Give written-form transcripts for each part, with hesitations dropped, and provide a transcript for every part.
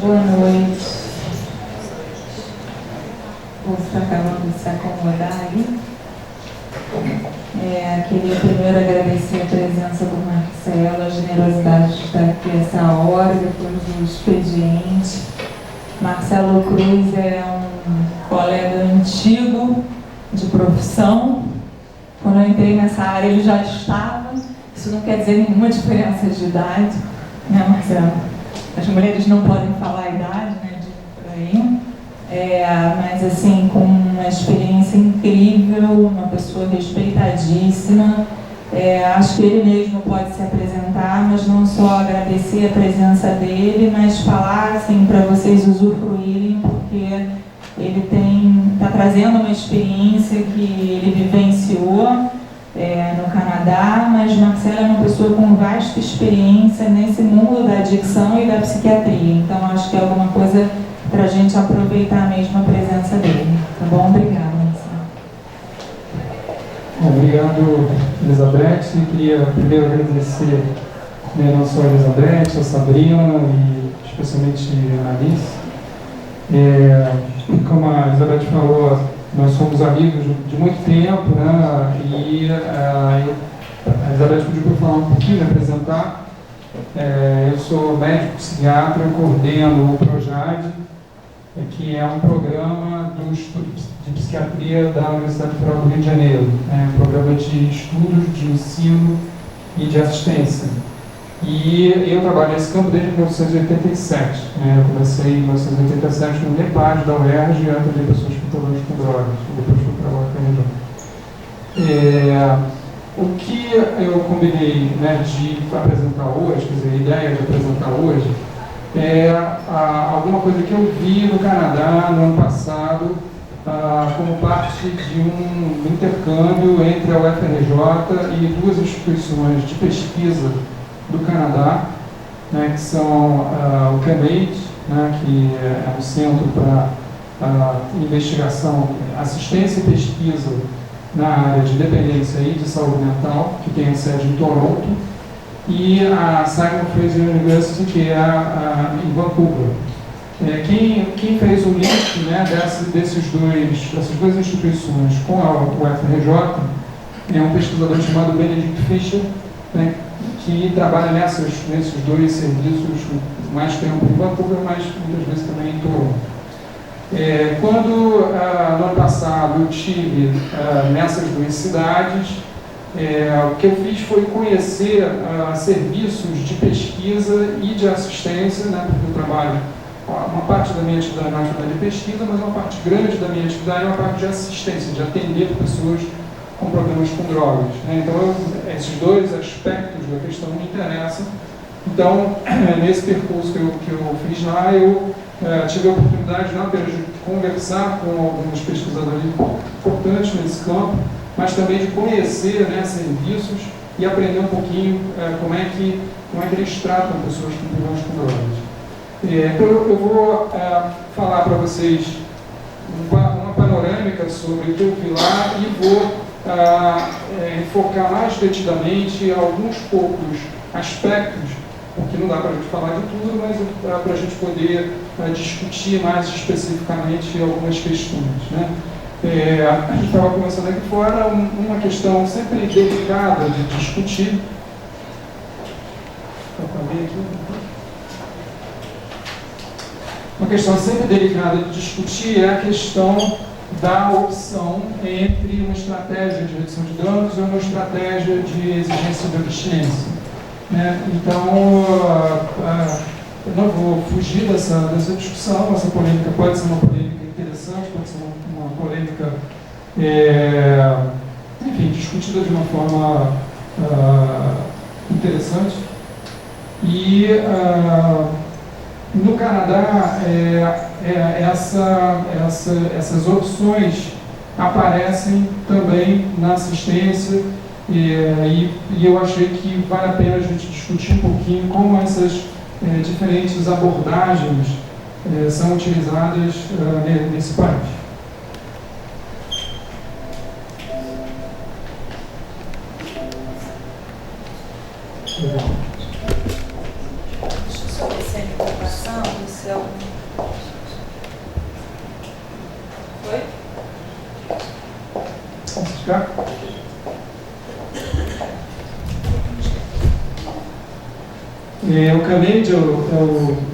Boa noite. Você acabando de se acomodar aí. Queria primeiro agradecer a presença do Marcelo, a generosidade de estar aqui essa hora, depois do expediente. Marcelo Cruz é um colega antigo de profissão. Quando eu entrei nessa área, ele já estava. Isso não quer dizer nenhuma diferença de idade, né, Marcelo? As mulheres não podem falar a idade, né, por aí. Mas assim, com uma experiência incrível, uma pessoa respeitadíssima. Acho que ele mesmo pode se apresentar, mas não só agradecer a presença dele, mas falar assim, para vocês usufruírem, porque ele está trazendo uma experiência que ele vivenciou no Canadá, mas Marcelo é uma pessoa com vasta experiência nesse mundo da adicção e da psiquiatria, então acho que é alguma coisa para a gente aproveitar mesmo a presença dele. Tá bom? Obrigada, Marcelo. Obrigado, Elizabeth. Queria primeiro agradecer, não só a Elizabeth, a Sabrina e especialmente a Alice. Como a Elizabeth falou, nós somos amigos de muito tempo, né? E a Elizabeth pediu para eu falar um pouquinho, me apresentar. Eu sou médico psiquiatra, eu coordeno o PROJAD, que é um programa do estudo de psiquiatria da Universidade Federal do Rio de Janeiro. Um programa de estudos, de ensino e de assistência. E eu trabalho nesse campo desde 1987. Eu comecei em 1987 no NEPAD da UERJ, e atendei pessoas com problemas com drogas. Depois fui para a UFRJ. O que eu combinei, de apresentar hoje, quer dizer, a ideia de apresentar hoje, alguma coisa que eu vi no Canadá no ano passado, como parte de um intercâmbio entre a UFRJ e duas instituições de pesquisa do Canadá, que são o CAMAID, que é um centro para investigação, assistência e pesquisa na área de dependência e de saúde mental, que tem a sede em Toronto, e a Simon Fraser University, que é em Vancouver. Quem fez o link dessas duas instituições com a UFRJ é um pesquisador chamado Benedict Fischer, que trabalha nesses dois serviços mais tempo em Vancouver, mas muitas vezes também em Toronto. Quando no ano passado eu estive nessas duas cidades, o que eu fiz foi conhecer serviços de pesquisa e de assistência, porque eu trabalho, uma parte da minha atividade é uma atividade de pesquisa, mas uma parte grande da minha atividade é uma parte de assistência, de atender pessoas com problemas com drogas. Então, esses dois aspectos da questão me interessam. Então, nesse percurso que eu fiz lá, eu tive a oportunidade não apenas de conversar com alguns pesquisadores importantes nesse campo, mas também de conhecer serviços e aprender um pouquinho como é que eles tratam pessoas com problemas com drogas. Então, eu vou falar para vocês uma panorâmica sobre o que eu vi lá e vou focar mais detidamente alguns poucos aspectos, porque não dá para a gente falar de tudo, mas para a gente poder discutir mais especificamente algumas questões. A gente estava conversando aqui fora, uma questão sempre delicada de discutir. Uma questão sempre delicada de discutir é a questão da opção entre uma estratégia de redução de danos e uma estratégia de exigência de abstinência. Então, eu não vou fugir dessa discussão. Essa polêmica pode ser uma polêmica interessante, pode ser uma polêmica, discutida de uma forma interessante. E no Canadá, essas opções aparecem também na assistência, e eu achei que vale a pena a gente discutir um pouquinho como essas diferentes abordagens são utilizadas nesse país. Deixa eu só ver se a informação do seu esticar. O CANAID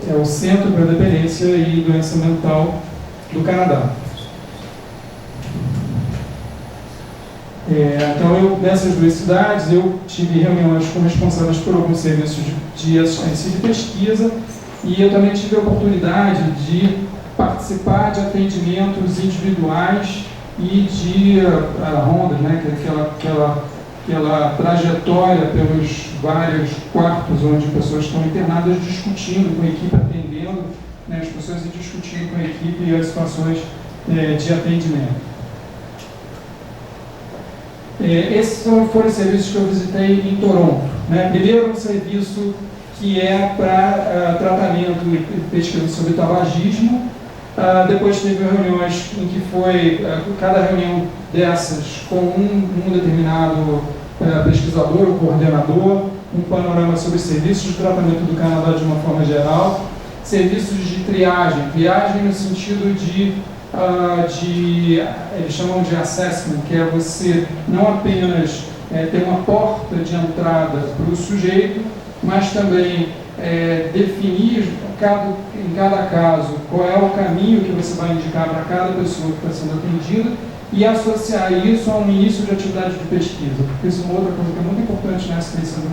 é o Centro para Dependência e Doença Mental do Canadá. Então, nessas duas cidades, eu tive reuniões com responsáveis por alguns serviços de assistência e de pesquisa, e eu também tive a oportunidade de participar de atendimentos individuais e de rondas, né, que é aquela trajetória pelos vários quartos onde pessoas estão internadas, discutindo com a equipe, atendendo, né, as pessoas e discutindo com a equipe as situações de atendimento. Esses foram os serviços que eu visitei em Toronto. Né? Primeiro, um serviço que é para tratamento e pesquisa sobre tabagismo. Depois teve reuniões em que foi, cada reunião dessas, com um determinado pesquisador, ou coordenador, um panorama sobre serviços de tratamento do Canadá de uma forma geral, serviços de triagem no sentido de eles chamam de assessment, que é você não apenas ter uma porta de entrada para o sujeito, mas também definir em cada caso qual é o caminho que você vai indicar para cada pessoa que está sendo atendida e associar isso a um início de atividade de pesquisa, porque isso é uma outra coisa que é muito importante na assistência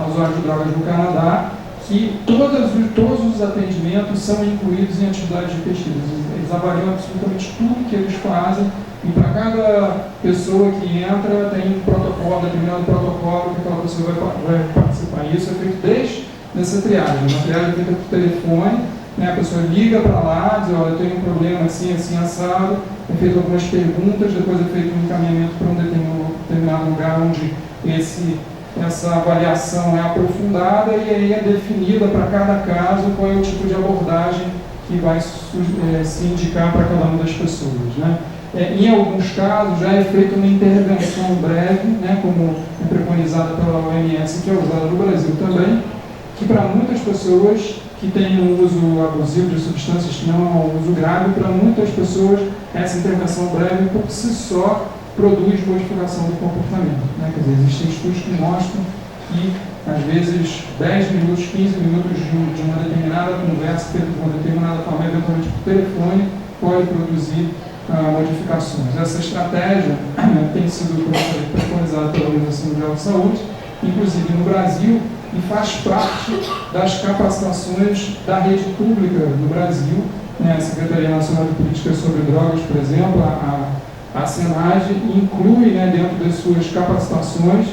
ao usuário de drogas no Canadá, que todos os atendimentos são incluídos em atividades de pesquisa. Eles avaliam absolutamente tudo que eles fazem e para cada pessoa que entra tem um protocolo, determinado protocolo que aquela pessoa vai participar. E isso é feito desde essa triagem. Uma triagem é feita por telefone, né? A pessoa liga para lá, diz, olha, eu tenho um problema assim, assim, assado, é feito algumas perguntas, depois é feito um encaminhamento para um determinado lugar onde essa avaliação é aprofundada e aí é definida para cada caso qual é o tipo de abordagem que vai se indicar para cada uma das pessoas. Né? Em alguns casos já é feita uma intervenção breve, né, como é preconizada pela OMS, que é usada no Brasil também, que para muitas pessoas que têm um uso abusivo de substâncias que não é um uso grave, para muitas pessoas essa intervenção breve por si só produz modificação do comportamento. Né? Quer dizer, existem estudos que mostram que, às vezes, 10 minutos, 15 minutos de uma determinada conversa feita de uma determinada forma, eventualmente por telefone, pode produzir modificações. Essa estratégia tem sido preconizada pela Organização Mundial de Saúde, inclusive no Brasil, e faz parte das capacitações da rede pública no Brasil. Né? A Secretaria Nacional de Políticas sobre Drogas, por exemplo, a SENAGE inclui, né, dentro das suas capacitações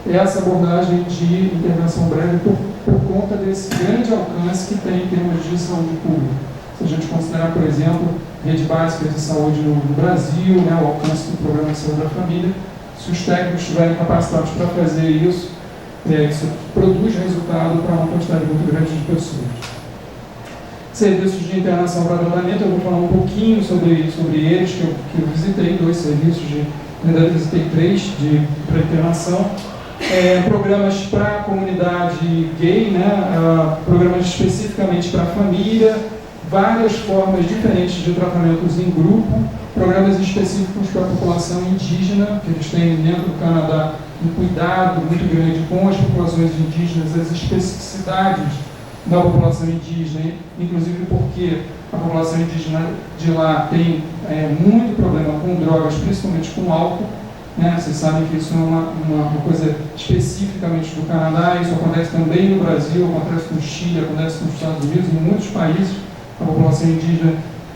essa abordagem de intervenção breve por conta desse grande alcance que tem em termos de saúde pública. Se a gente considerar, por exemplo, rede básica de saúde no Brasil, né, o alcance do programa de saúde da família, se os técnicos estiverem capacitados para fazer isso, isso produz resultado para uma quantidade muito grande de pessoas. Serviços de internação para tratamento, eu vou falar um pouquinho sobre eles, que eu visitei 2 serviços, na verdade visitei 3 para internação. Programas para a comunidade gay, né, programas especificamente para a família, várias formas diferentes de tratamentos em grupo, programas específicos para a população indígena, que eles têm dentro do Canadá um cuidado muito grande com as populações indígenas, as especificidades da população indígena, inclusive porque a população indígena de lá tem muito problema com drogas, principalmente com álcool. Né? Vocês sabem que isso é uma coisa especificamente do Canadá, isso acontece também no Brasil, acontece no Chile, acontece nos Estados Unidos, em muitos países. A população indígena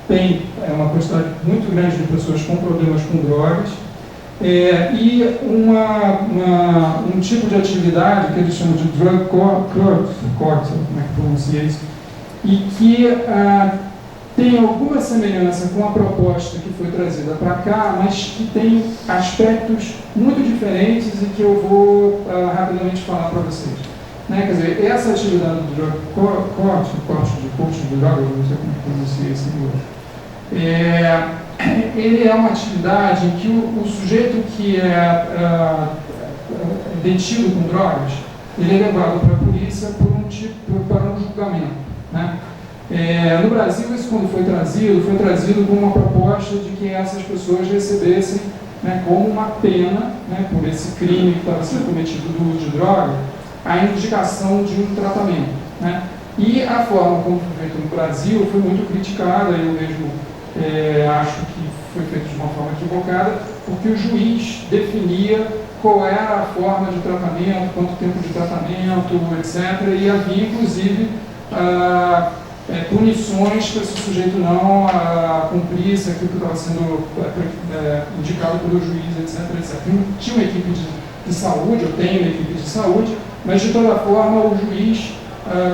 tem uma quantidade muito grande de pessoas com problemas com drogas. E um tipo de atividade que eles chamam de drug court, como é que pronuncia isso, e que tem alguma semelhança com a proposta que foi trazida para cá, mas que tem aspectos muito diferentes e que eu vou rapidamente falar para vocês. Né? Quer dizer, essa atividade do drug court, corte de droga, eu não sei como pronuncia isso em inglês, ele é uma atividade em que o sujeito que é detido com drogas, ele é levado para a polícia para um julgamento. Né? No Brasil, isso quando foi trazido com uma proposta de que essas pessoas recebessem né, como uma pena, né, por esse crime que estava sendo cometido do uso de droga, a indicação de um tratamento, né? E a forma como foi feito no Brasil foi muito criticada, eu mesmo acho que foi feito de uma forma equivocada, porque o juiz definia qual era a forma de tratamento, quanto tempo de tratamento, etc. E havia, inclusive, punições para esse sujeito não cumprisse aquilo que estava sendo indicado pelo juiz, etc. etc. Tinha uma equipe de saúde, eu tenho uma equipe de saúde, mas de toda forma o juiz,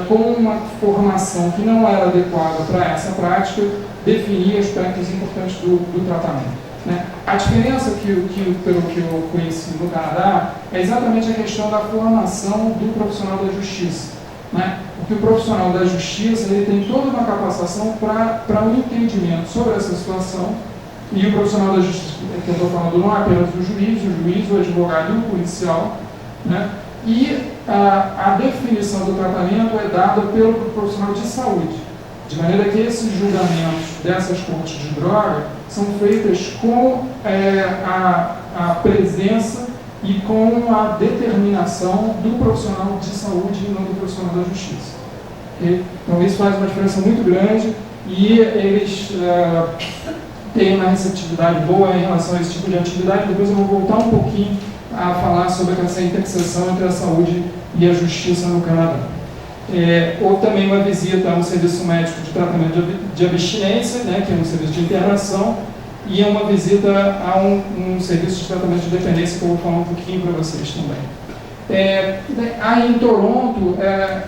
com uma formação que não era adequada para essa prática, definia aspectos importantes do tratamento, né? A diferença pelo que eu conheci no Canadá é exatamente a questão da formação do profissional da justiça, né? Porque o profissional da justiça ele tem toda uma capacitação para um entendimento sobre essa situação, e o profissional da justiça, que eu estou falando, não é apenas o juiz, o advogado e o policial, né? E a definição do tratamento é dada pelo profissional de saúde, de maneira que esses julgamentos dessas cortes de droga são feitas com a presença e com a determinação do profissional de saúde e não do profissional da justiça. Okay? Então isso faz uma diferença muito grande e eles têm uma receptividade boa em relação a esse tipo de atividade. Depois eu vou voltar um pouquinho a falar sobre essa interseção entre a saúde e a justiça no Canadá. Houve também uma visita a um serviço médico de tratamento de abstinência, né, que é um serviço de internação, e uma visita a um serviço de tratamento de dependência, que eu vou falar um pouquinho para vocês também. Aí em Toronto,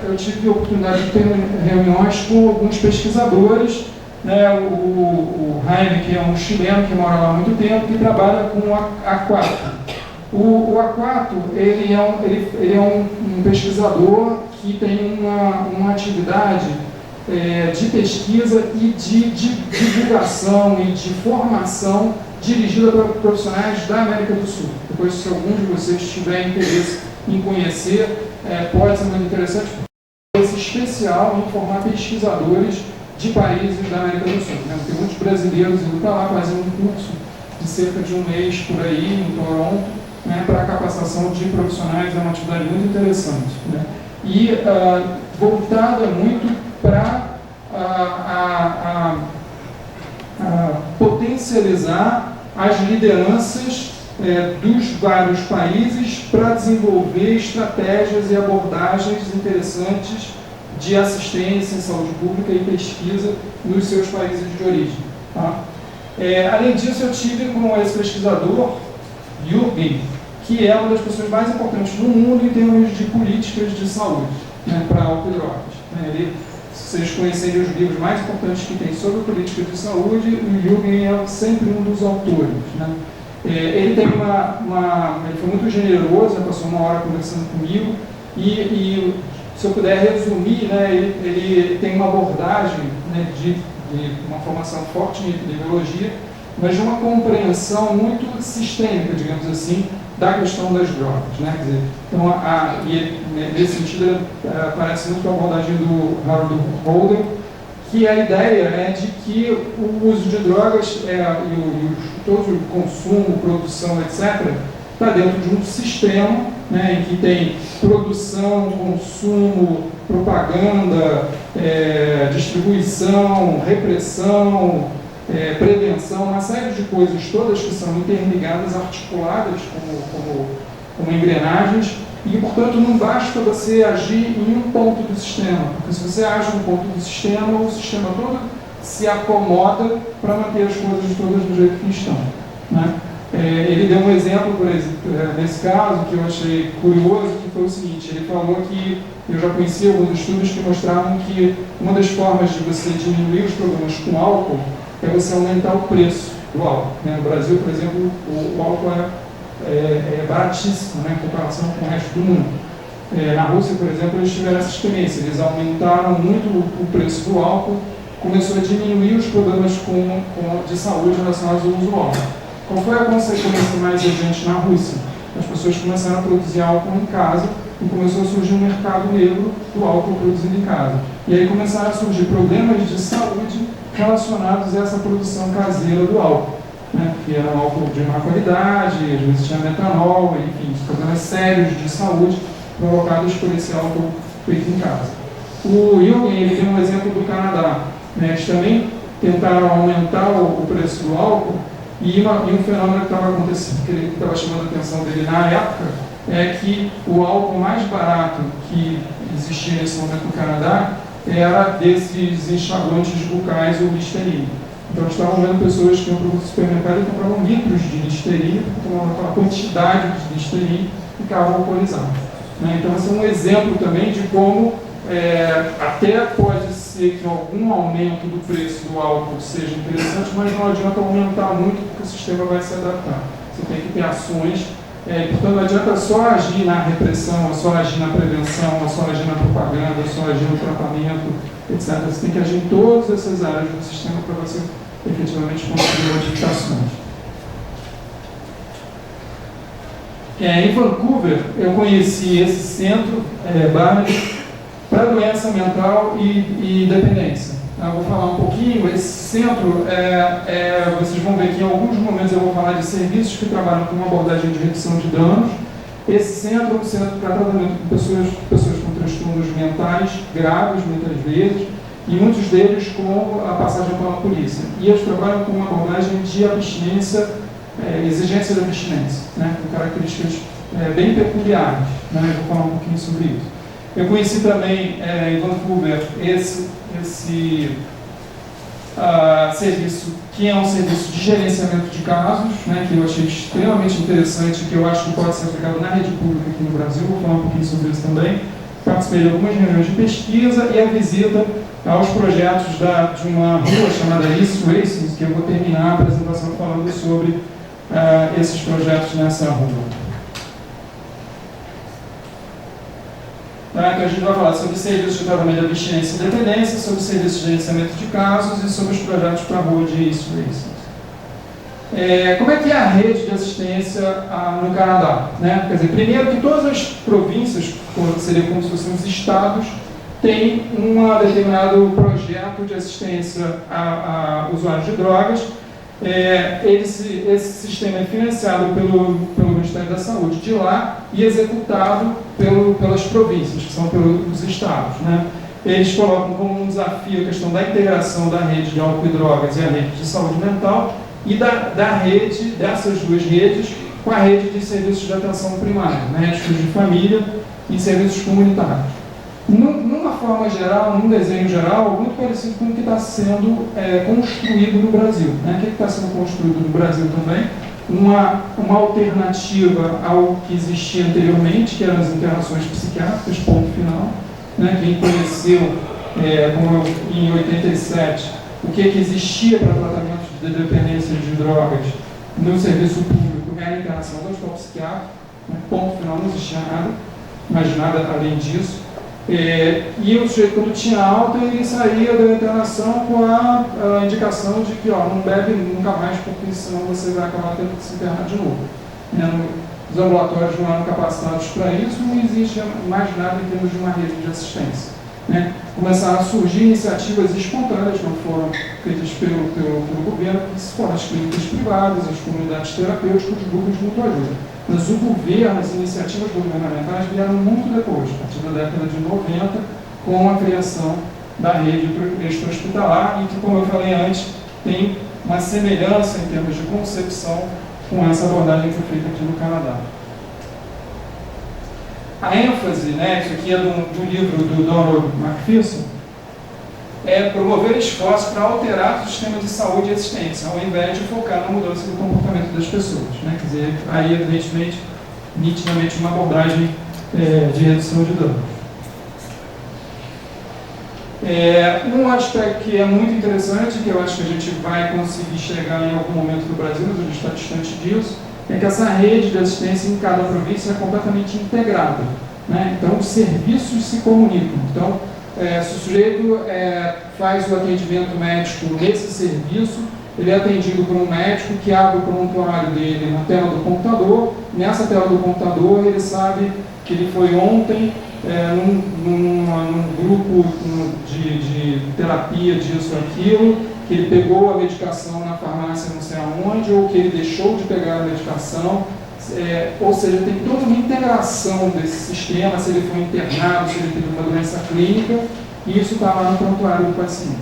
eu tive a oportunidade de ter reuniões com alguns pesquisadores, né, o Jaime, que é um chileno que mora lá há muito tempo, que trabalha com aquático. O aquático, ele é um pesquisador que tem uma atividade de pesquisa e de divulgação e de formação dirigida para profissionais da América do Sul. Depois, se algum de vocês tiver interesse em conhecer, pode ser muito interessante. Esse especial em formar pesquisadores de países da América do Sul, né? Tem muitos brasileiros indo para lá fazer um curso de cerca de um mês por aí, em Toronto, né, para a capacitação de profissionais. É uma atividade muito interessante, né? E voltada muito para potencializar as lideranças dos vários países para desenvolver estratégias e abordagens interessantes de assistência em saúde pública e pesquisa nos seus países de origem. Tá? Além disso, eu tive com esse pesquisador, Jürgen, que é uma das pessoas mais importantes do mundo em termos de políticas de saúde, né, para álcool e drogas. Se vocês conhecerem os livros mais importantes que tem sobre políticas de saúde, o Jürgen é sempre um dos autores, né? Ele tem ele foi muito generoso, passou uma hora conversando comigo, e se eu puder resumir, né, ele tem uma abordagem, né, de uma formação forte em epidemiologia, mas de uma compreensão muito sistêmica, digamos assim, da questão das drogas, né? Quer dizer, então, nesse sentido, parece muito com a abordagem do Harold Holden, que a ideia é de que o uso de drogas todo o consumo, produção, etc., está dentro de um sistema, né, em que tem produção, consumo, propaganda, distribuição, repressão, prevenção, uma série de coisas todas que são interligadas, articuladas como engrenagens, e, portanto, não basta você agir em um ponto do sistema, porque se você age em um ponto do sistema, o sistema todo se acomoda para manter as coisas todas do jeito que estão, né? Ele deu um exemplo, por exemplo, nesse caso, que eu achei curioso, que foi o seguinte: ele falou que eu já conhecia alguns estudos que mostravam que uma das formas de você diminuir os problemas com álcool é você aumentar o preço do álcool, né? No Brasil, por exemplo, o álcool é baratíssimo, né, em comparação com o resto do mundo. Na Rússia, por exemplo, eles tiveram essa experiência, eles aumentaram muito o preço do álcool, começou a diminuir os problemas de saúde relacionados ao uso do álcool. Qual foi a consequência mais urgente na Rússia? As pessoas começaram a produzir álcool em casa e começou a surgir um mercado negro do álcool produzido em casa. E aí começaram a surgir problemas de saúde relacionados a essa produção caseira do álcool. né, que era um álcool de má qualidade, às vezes tinha metanol, enfim, problemas sérios de saúde provocados por esse álcool feito em casa. O Jürgen, ele tem um exemplo do Canadá, né, eles também tentaram aumentar o preço do álcool, e um fenômeno que estava acontecendo, que ele estava chamando a atenção dele na época, é que o álcool mais barato que existia nesse momento no Canadá era desses enxaguantes bucais ou Listerine. Então, estavam vendo pessoas que iam para o supermercado e compravam litros de Listerine, tomavam aquela quantidade de Listerine e ficavam alcoolizados. Né? Então, esse é um exemplo também de como até pode ser que algum aumento do preço do álcool seja interessante, mas não adianta aumentar muito porque o sistema vai se adaptar. Você tem que ter ações, portanto não adianta só agir na repressão, ou só agir na prevenção, ou só agir na propaganda, ou só agir no tratamento, etc. Você tem que agir em todas essas áreas do sistema para você efetivamente conseguir modificações. Em Vancouver, eu conheci esse centro, Barnett, para doença mental e dependência. Eu vou falar um pouquinho. Esse centro, vocês vão ver que em alguns momentos eu vou falar de serviços que trabalham com uma abordagem de redução de danos. Esse centro é um centro para tratamento de pessoas com transtornos mentais graves, muitas vezes, e muitos deles com a passagem pela polícia. E eles trabalham com uma abordagem de abstinência, exigência de abstinência, né, com características bem peculiares. Né, eu vou falar um pouquinho sobre isso. Eu conheci também em Vancouver esse serviço, que é um serviço de gerenciamento de casos, né, que eu achei extremamente interessante, que eu acho que pode ser aplicado na rede pública aqui no Brasil. Vou falar um pouquinho sobre isso também. Participei de algumas reuniões de pesquisa e a visita aos projetos de uma rua chamada East Racing, que eu vou terminar a apresentação falando sobre esses projetos nessa rua. Então a gente vai falar sobre serviços de tratamento de abstinência e dependência, sobre serviços de gerenciamento de casos e sobre os projetos para a rua de East Racing. Como é que é a rede de assistência no Canadá? Né? Quer dizer, primeiro que todas as províncias, que seriam como se fossem os estados, têm um determinado projeto de assistência a usuários de drogas. Esse sistema é financiado pelo Ministério da Saúde de lá e executado pelas províncias, que são pelos estados. Né? Eles colocam como um desafio a questão da integração da rede de álcool e drogas e a rede de saúde mental e da rede, dessas duas redes, com a rede de serviços de atenção primária, médicos de família e serviços comunitários. Numa forma geral, num desenho geral, muito parecido com o que está sendo construído no Brasil. Né? O que está sendo construído no Brasil também? Uma alternativa ao que existia anteriormente, que eram as internações psiquiátricas, ponto final. Né? Quem conheceu, como em 87, o que existia para tratamento de dependência de drogas no serviço público era a internação do hospital psiquiátrico, né? Ponto final, não existia nada, mas nada além disso. E o sujeito, quando tinha alta, ele saía da internação com a indicação de que não bebe nunca mais, porque senão você vai acabar tendo que se internar de novo. Os ambulatórios não eram capacitados para isso, não existe mais nada em termos de uma rede de assistência. Né? Começaram a surgir iniciativas espontâneas, não foram feitas pelo governo, que foram as clínicas privadas, as comunidades terapêuticas, os grupos de autoajuda. Mas o governo, as iniciativas governamentais vieram muito depois, a partir da década de 90, com a criação da rede extra-hospitalar, e que, como eu falei antes, tem uma semelhança em termos de concepção com essa abordagem que foi feita aqui no Canadá. A ênfase, isso aqui é do livro do Donald McPherson, é promover esforços para alterar o sistema de saúde e assistência, ao invés de focar na mudança do comportamento das pessoas. Né? Quer dizer, aí, evidentemente, nitidamente, uma abordagem de redução de danos. Um aspecto que é muito interessante, que eu acho que a gente vai conseguir chegar em algum momento no Brasil, mas a gente está distante disso, é que essa rede de assistência em cada província é completamente integrada. Né? Então, os serviços se comunicam. Então, se o sujeito faz o atendimento médico nesse serviço, ele é atendido por um médico que abre o prontuário dele na tela do computador. Nessa tela do computador, ele sabe que ele foi ontem num grupo de terapia disso ou aquilo, que ele pegou a medicação na farmácia não sei aonde, ou que ele deixou de pegar a medicação, ou seja, tem toda uma integração desse sistema, se ele foi internado, se ele teve uma doença clínica, e isso está lá no prontuário do paciente,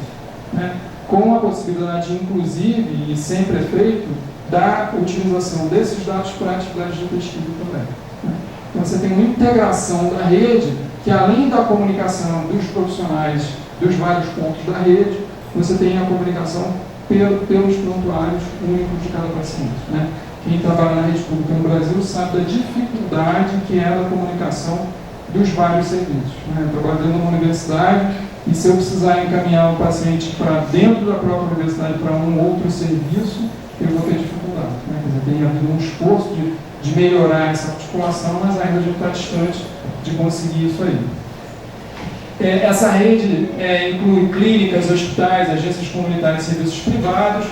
né? Com a possibilidade, inclusive, e sempre é feito, da utilização desses dados para atividades de pesquisa também, né? Então você tem uma integração da rede, que além da comunicação dos profissionais dos vários pontos da rede, você tem a comunicação pelos prontuários únicos de cada paciente, né? Quem trabalha na rede pública no Brasil sabe da dificuldade que é a comunicação dos vários serviços, né? Eu trabalho dentro de uma universidade e se eu precisar encaminhar o paciente para dentro da própria universidade para um outro serviço, eu vou ter dificuldade, né? Quer dizer, tem havido um esforço de melhorar essa articulação, mas ainda a gente está distante de conseguir isso aí. Essa rede inclui clínicas, hospitais, agências comunitárias e serviços privados,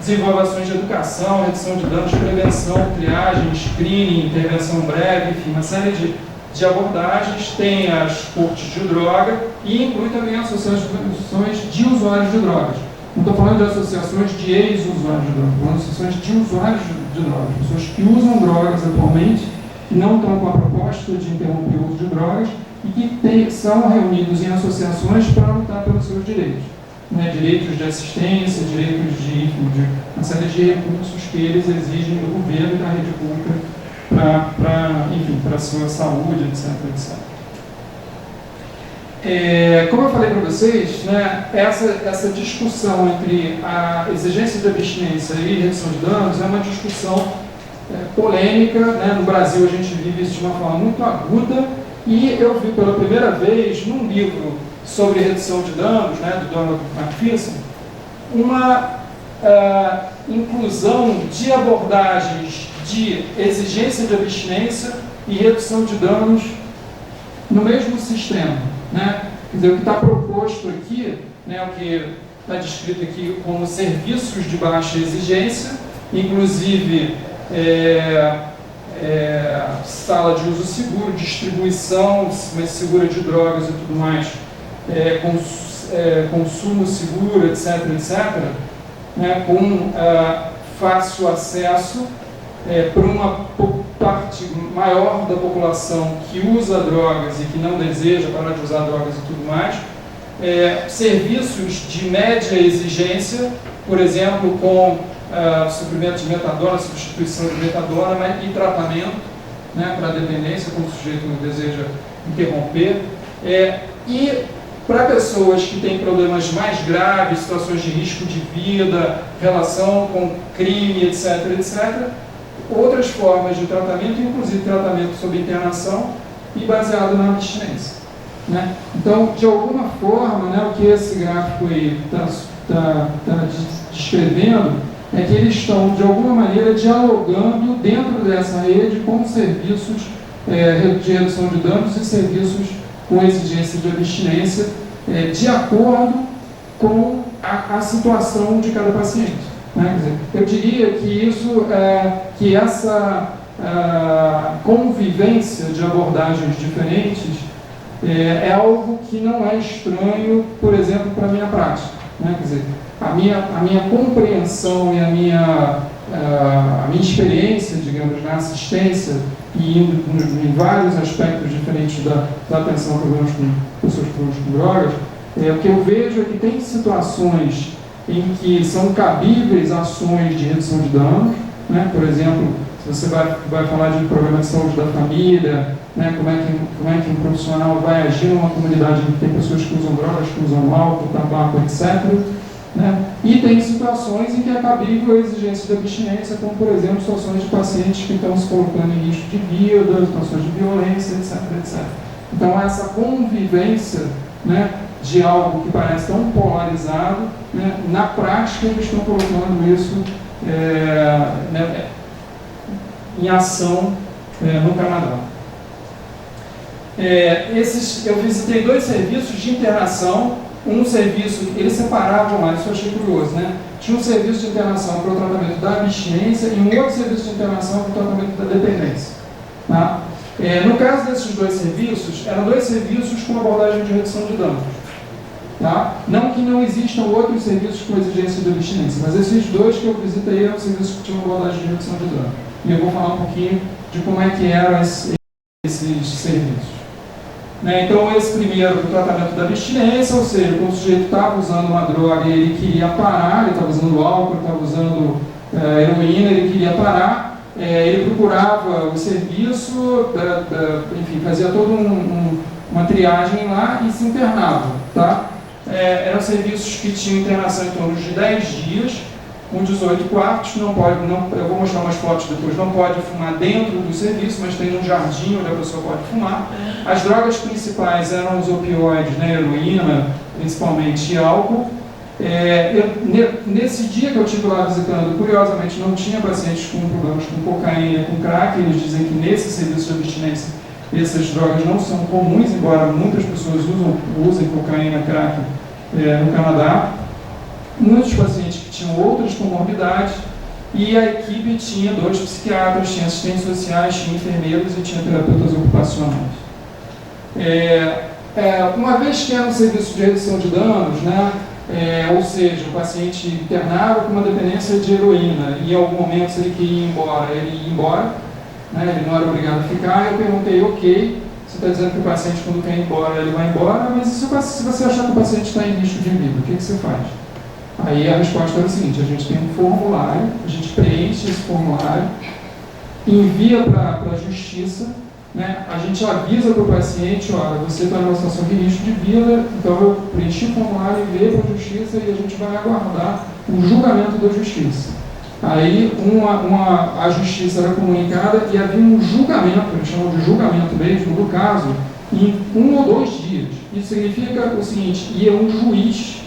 desenvolve ações de educação, redução de danos, prevenção, triagem, screening, intervenção breve, enfim, uma série de abordagens. Tem as cortes de droga e inclui também associações de usuários de drogas. Não estou falando de associações de ex-usuários de drogas, estou falando de associações de usuários de drogas, pessoas que usam drogas atualmente, que não estão com a proposta de interromper o uso de drogas e que são reunidos em associações para lutar pelos seus direitos, né? Direitos de assistência, direitos de uma série de recursos que eles exigem do governo e da rede pública para a sua saúde, etc. Como eu falei para vocês, né, essa discussão entre a exigência de abstinência e redução de danos é uma discussão polêmica, né? No Brasil a gente vive isso de uma forma muito aguda e eu vi pela primeira vez num livro sobre redução de danos, né, do Donald McPherson, uma inclusão de abordagens de exigência de abstinência e redução de danos no mesmo sistema, né? Quer dizer, o que está proposto aqui, né, o que está descrito aqui como serviços de baixa exigência, inclusive sala de uso seguro, distribuição segura de drogas e tudo mais, consumo seguro, etc., né, com fácil acesso para uma parte maior da população que usa drogas e que não deseja parar de usar drogas e tudo mais, serviços de média exigência, por exemplo, com suprimento de metadona, substituição de metadona e tratamento, né, para a dependência, quando o sujeito deseja interromper, e para pessoas que têm problemas mais graves, situações de risco de vida, relação com crime, etc., outras formas de tratamento, inclusive tratamento sob internação e baseado na abstinência, né? Então, de alguma forma, né, o que esse gráfico aí está descrevendo é que eles estão, de alguma maneira, dialogando dentro dessa rede com serviços de redução de danos e serviços com exigência de abstinência, de acordo com a situação de cada paciente. Né? Quer dizer, eu diria que que essa convivência de abordagens diferentes é algo que não é estranho, por exemplo, para a minha prática. Né? Quer dizer, a minha compreensão e a minha experiência, digamos, na assistência e em vários aspectos diferentes da atenção a problemas com pessoas com drogas, o que eu vejo é que tem situações em que são cabíveis ações de redução de danos, né? Por exemplo, se você vai falar de problema de saúde da família, né? Como é que um profissional vai agir numa comunidade em que tem pessoas que usam drogas, que usam álcool, tabaco, etc., né? E tem situações em que é cabível a exigência de abstinência, como, por exemplo, situações de pacientes que estão se colocando em risco de vida, situações de violência, etc. Então, essa convivência, né, de algo que parece tão polarizado, né, na prática eles estão colocando isso né, em ação no Canadá. Eu visitei 2 serviços de internação. Um serviço, eles separavam lá, isso eu achei curioso, né? Tinha um serviço de internação para o tratamento da abstinência e um outro serviço de internação para o tratamento da dependência. Tá? No caso desses 2 serviços, eram 2 serviços com abordagem de redução de danos. Tá? Não que não existam outros serviços com exigência de abstinência, mas esses dois que eu visitei eram serviços que tinham abordagem de redução de dano. E eu vou falar um pouquinho de como é que eram esses serviços. Né? Então, esse primeiro, o tratamento da abstinência, ou seja, quando o sujeito estava usando uma droga e ele queria parar, ele estava usando álcool, estava usando heroína, ele queria parar, ele procurava o serviço, enfim, fazia toda uma triagem lá e se internava. Tá? Eram serviços que tinham internação em torno de 10 dias, com 18 quartos, eu vou mostrar umas fotos depois, não pode fumar dentro do serviço, mas tem um jardim onde a pessoa pode fumar. As drogas principais eram os opioides, né, heroína, principalmente, e álcool. Nesse dia que eu estive lá visitando, curiosamente, não tinha pacientes com problemas com cocaína, com crack. Eles dizem que nesse serviço de abstinência essas drogas não são comuns, embora muitas pessoas usem cocaína, crack no Canadá. Muitos pacientes que tinham outras comorbidades, e a equipe tinha 2 psiquiatras, tinha assistentes sociais, tinha enfermeiros e tinha terapeutas ocupacionais. Uma vez que era um serviço de redução de danos, né, ou seja, o paciente internava com uma dependência de heroína e em algum momento, se ele queria ir embora, ele ia embora, né, ele não era obrigado a ficar. Eu perguntei, ok, você está dizendo que o paciente, quando quer ir embora, ele vai embora, mas se você achar que o paciente está em risco de vida, o que você faz? Aí a resposta era o seguinte: a gente tem um formulário, a gente preenche esse formulário, envia para a justiça, né? A gente avisa para o paciente, olha, você está numa situação de risco de vida, então eu preenchi o formulário, enviei para a justiça e a gente vai aguardar o julgamento da justiça. Aí a justiça era comunicada e havia um julgamento, eles chamam de julgamento mesmo, do caso, em 1 ou 2 dias. Isso significa o seguinte: ia um juiz,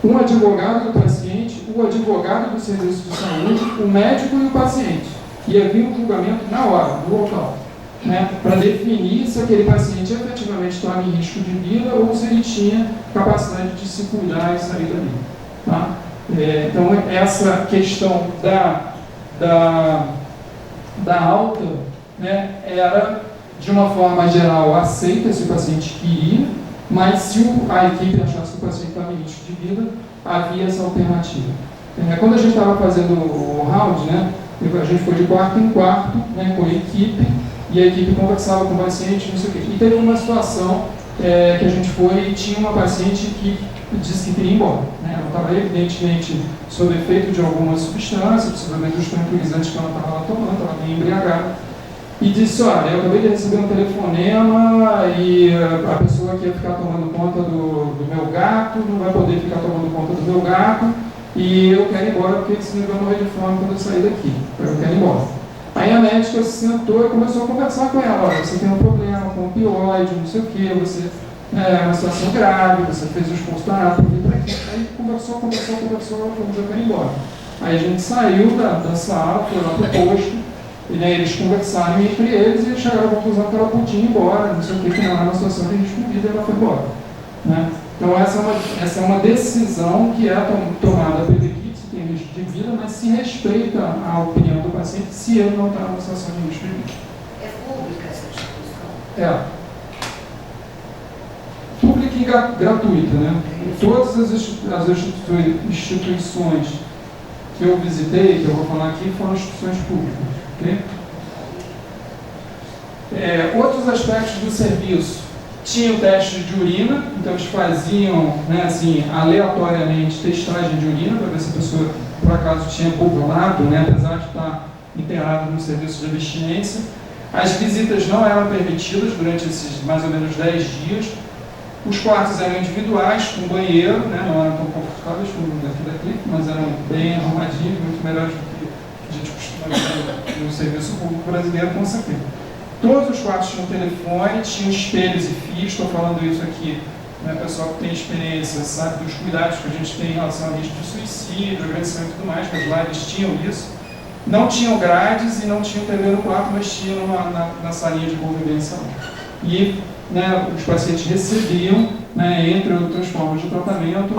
um advogado do paciente, o advogado do serviço de saúde, o médico e o paciente. E havia um julgamento na hora, no local, né, para definir se aquele paciente efetivamente estava em risco de vida ou se ele tinha capacidade de se cuidar e sair dali. Tá? Então, essa questão da alta, né, era, de uma forma geral, aceita se o paciente queria, mas se a equipe achasse que o paciente estava em risco de vida, havia essa alternativa. Quando a gente estava fazendo o round, né, a gente foi de quarto em quarto, né, com a equipe, e a equipe conversava com o paciente, não sei o quê. E teve uma situação que a gente foi e tinha uma paciente que disse que queria ir embora. Né? Ela estava evidentemente sob efeito de alguma substância, possivelmente dos tranquilizantes que ela estava lá tomando, estava bem embriagada. E disse, olha, eu acabei de receber um telefonema e a pessoa que ia ficar tomando conta do meu gato não vai poder ficar tomando conta do meu gato e eu quero ir embora porque senão eu vou morrer de fome quando eu sair daqui. Eu quero ir embora. Aí a médica se sentou e começou a conversar com ela. Olha, você tem um problema com opioide, não sei o que, você é uma situação grave, você fez o esforço danado para vir para aqui. Aí conversou, ela falou, eu quero ir embora. Aí a gente saiu da sala, foi lá para o posto. E daí eles conversaram entre eles e chegaram à conclusão que ela podia ir embora, não sei o que não era uma situação de risco de vida, e ela foi embora. Né? Então essa é uma decisão que é tomada pela equipe, se tem risco de vida, mas se respeita a opinião do paciente se ele não está numa situação de risco de vida. É pública essa instituição? É. Pública e gratuita, né? Todas as instituições que eu visitei, que eu vou falar aqui, foram instituições públicas. Okay? Outros aspectos do serviço. Tinha o teste de urina, então eles faziam, né, assim, aleatoriamente testagem de urina para ver se a pessoa por acaso tinha burlado, né, apesar de estar internado no serviço de abstinência. As visitas não eram permitidas durante esses mais ou menos 10 dias. Os quartos eram individuais, com banheiro, né, não eram tão confortáveis como daqui, mas eram bem arrumadinhos, muito melhores do que a gente costuma ver no serviço público brasileiro, com certeza. Todos os quartos tinham telefone, tinham espelhos e fios. Estou falando isso aqui, né, pessoal que tem experiência, sabe dos cuidados que a gente tem em relação ao risco de suicídio, agressão e tudo mais, que as lives tinham isso. Não tinham grades e não tinham TV no quarto, mas tinham na salinha de convivência. E, né, os pacientes recebiam, né, entre outras formas de tratamento,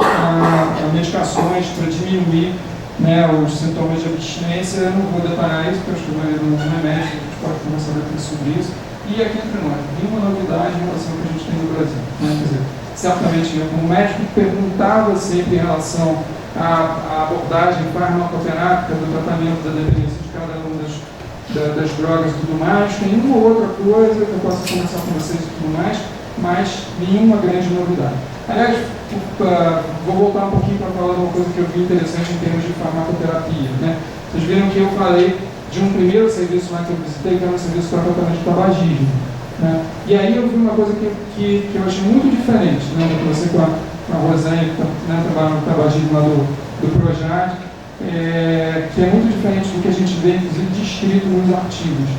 medicações para diminuir, né, os sintomas de abstinência. Eu não vou detalhar isso, porque eu acho que a maioria dos remédios, a gente pode conversar depois sobre isso. E aqui entre nós, nenhuma novidade em relação ao que a gente tem no Brasil. Né? Quer dizer, certamente eu como médico, perguntava sempre em relação à abordagem farmacoterápica do tratamento da dependência de cada uma das drogas e tudo mais. Tem uma ou outra coisa que eu posso conversar com vocês e tudo mais, mas nenhuma grande novidade. Aliás, vou voltar um pouquinho para falar de uma coisa que eu vi interessante em termos de farmacoterapia, né? Vocês viram que eu falei de um primeiro serviço lá que eu visitei, que era um serviço para tratamento de tabagismo, né? E aí eu vi uma coisa que eu achei muito diferente, né? Eu conversei com a Rosane, que trabalha no tabagismo lá do Projad, que é muito diferente do que a gente vê, inclusive, descrito nos artigos.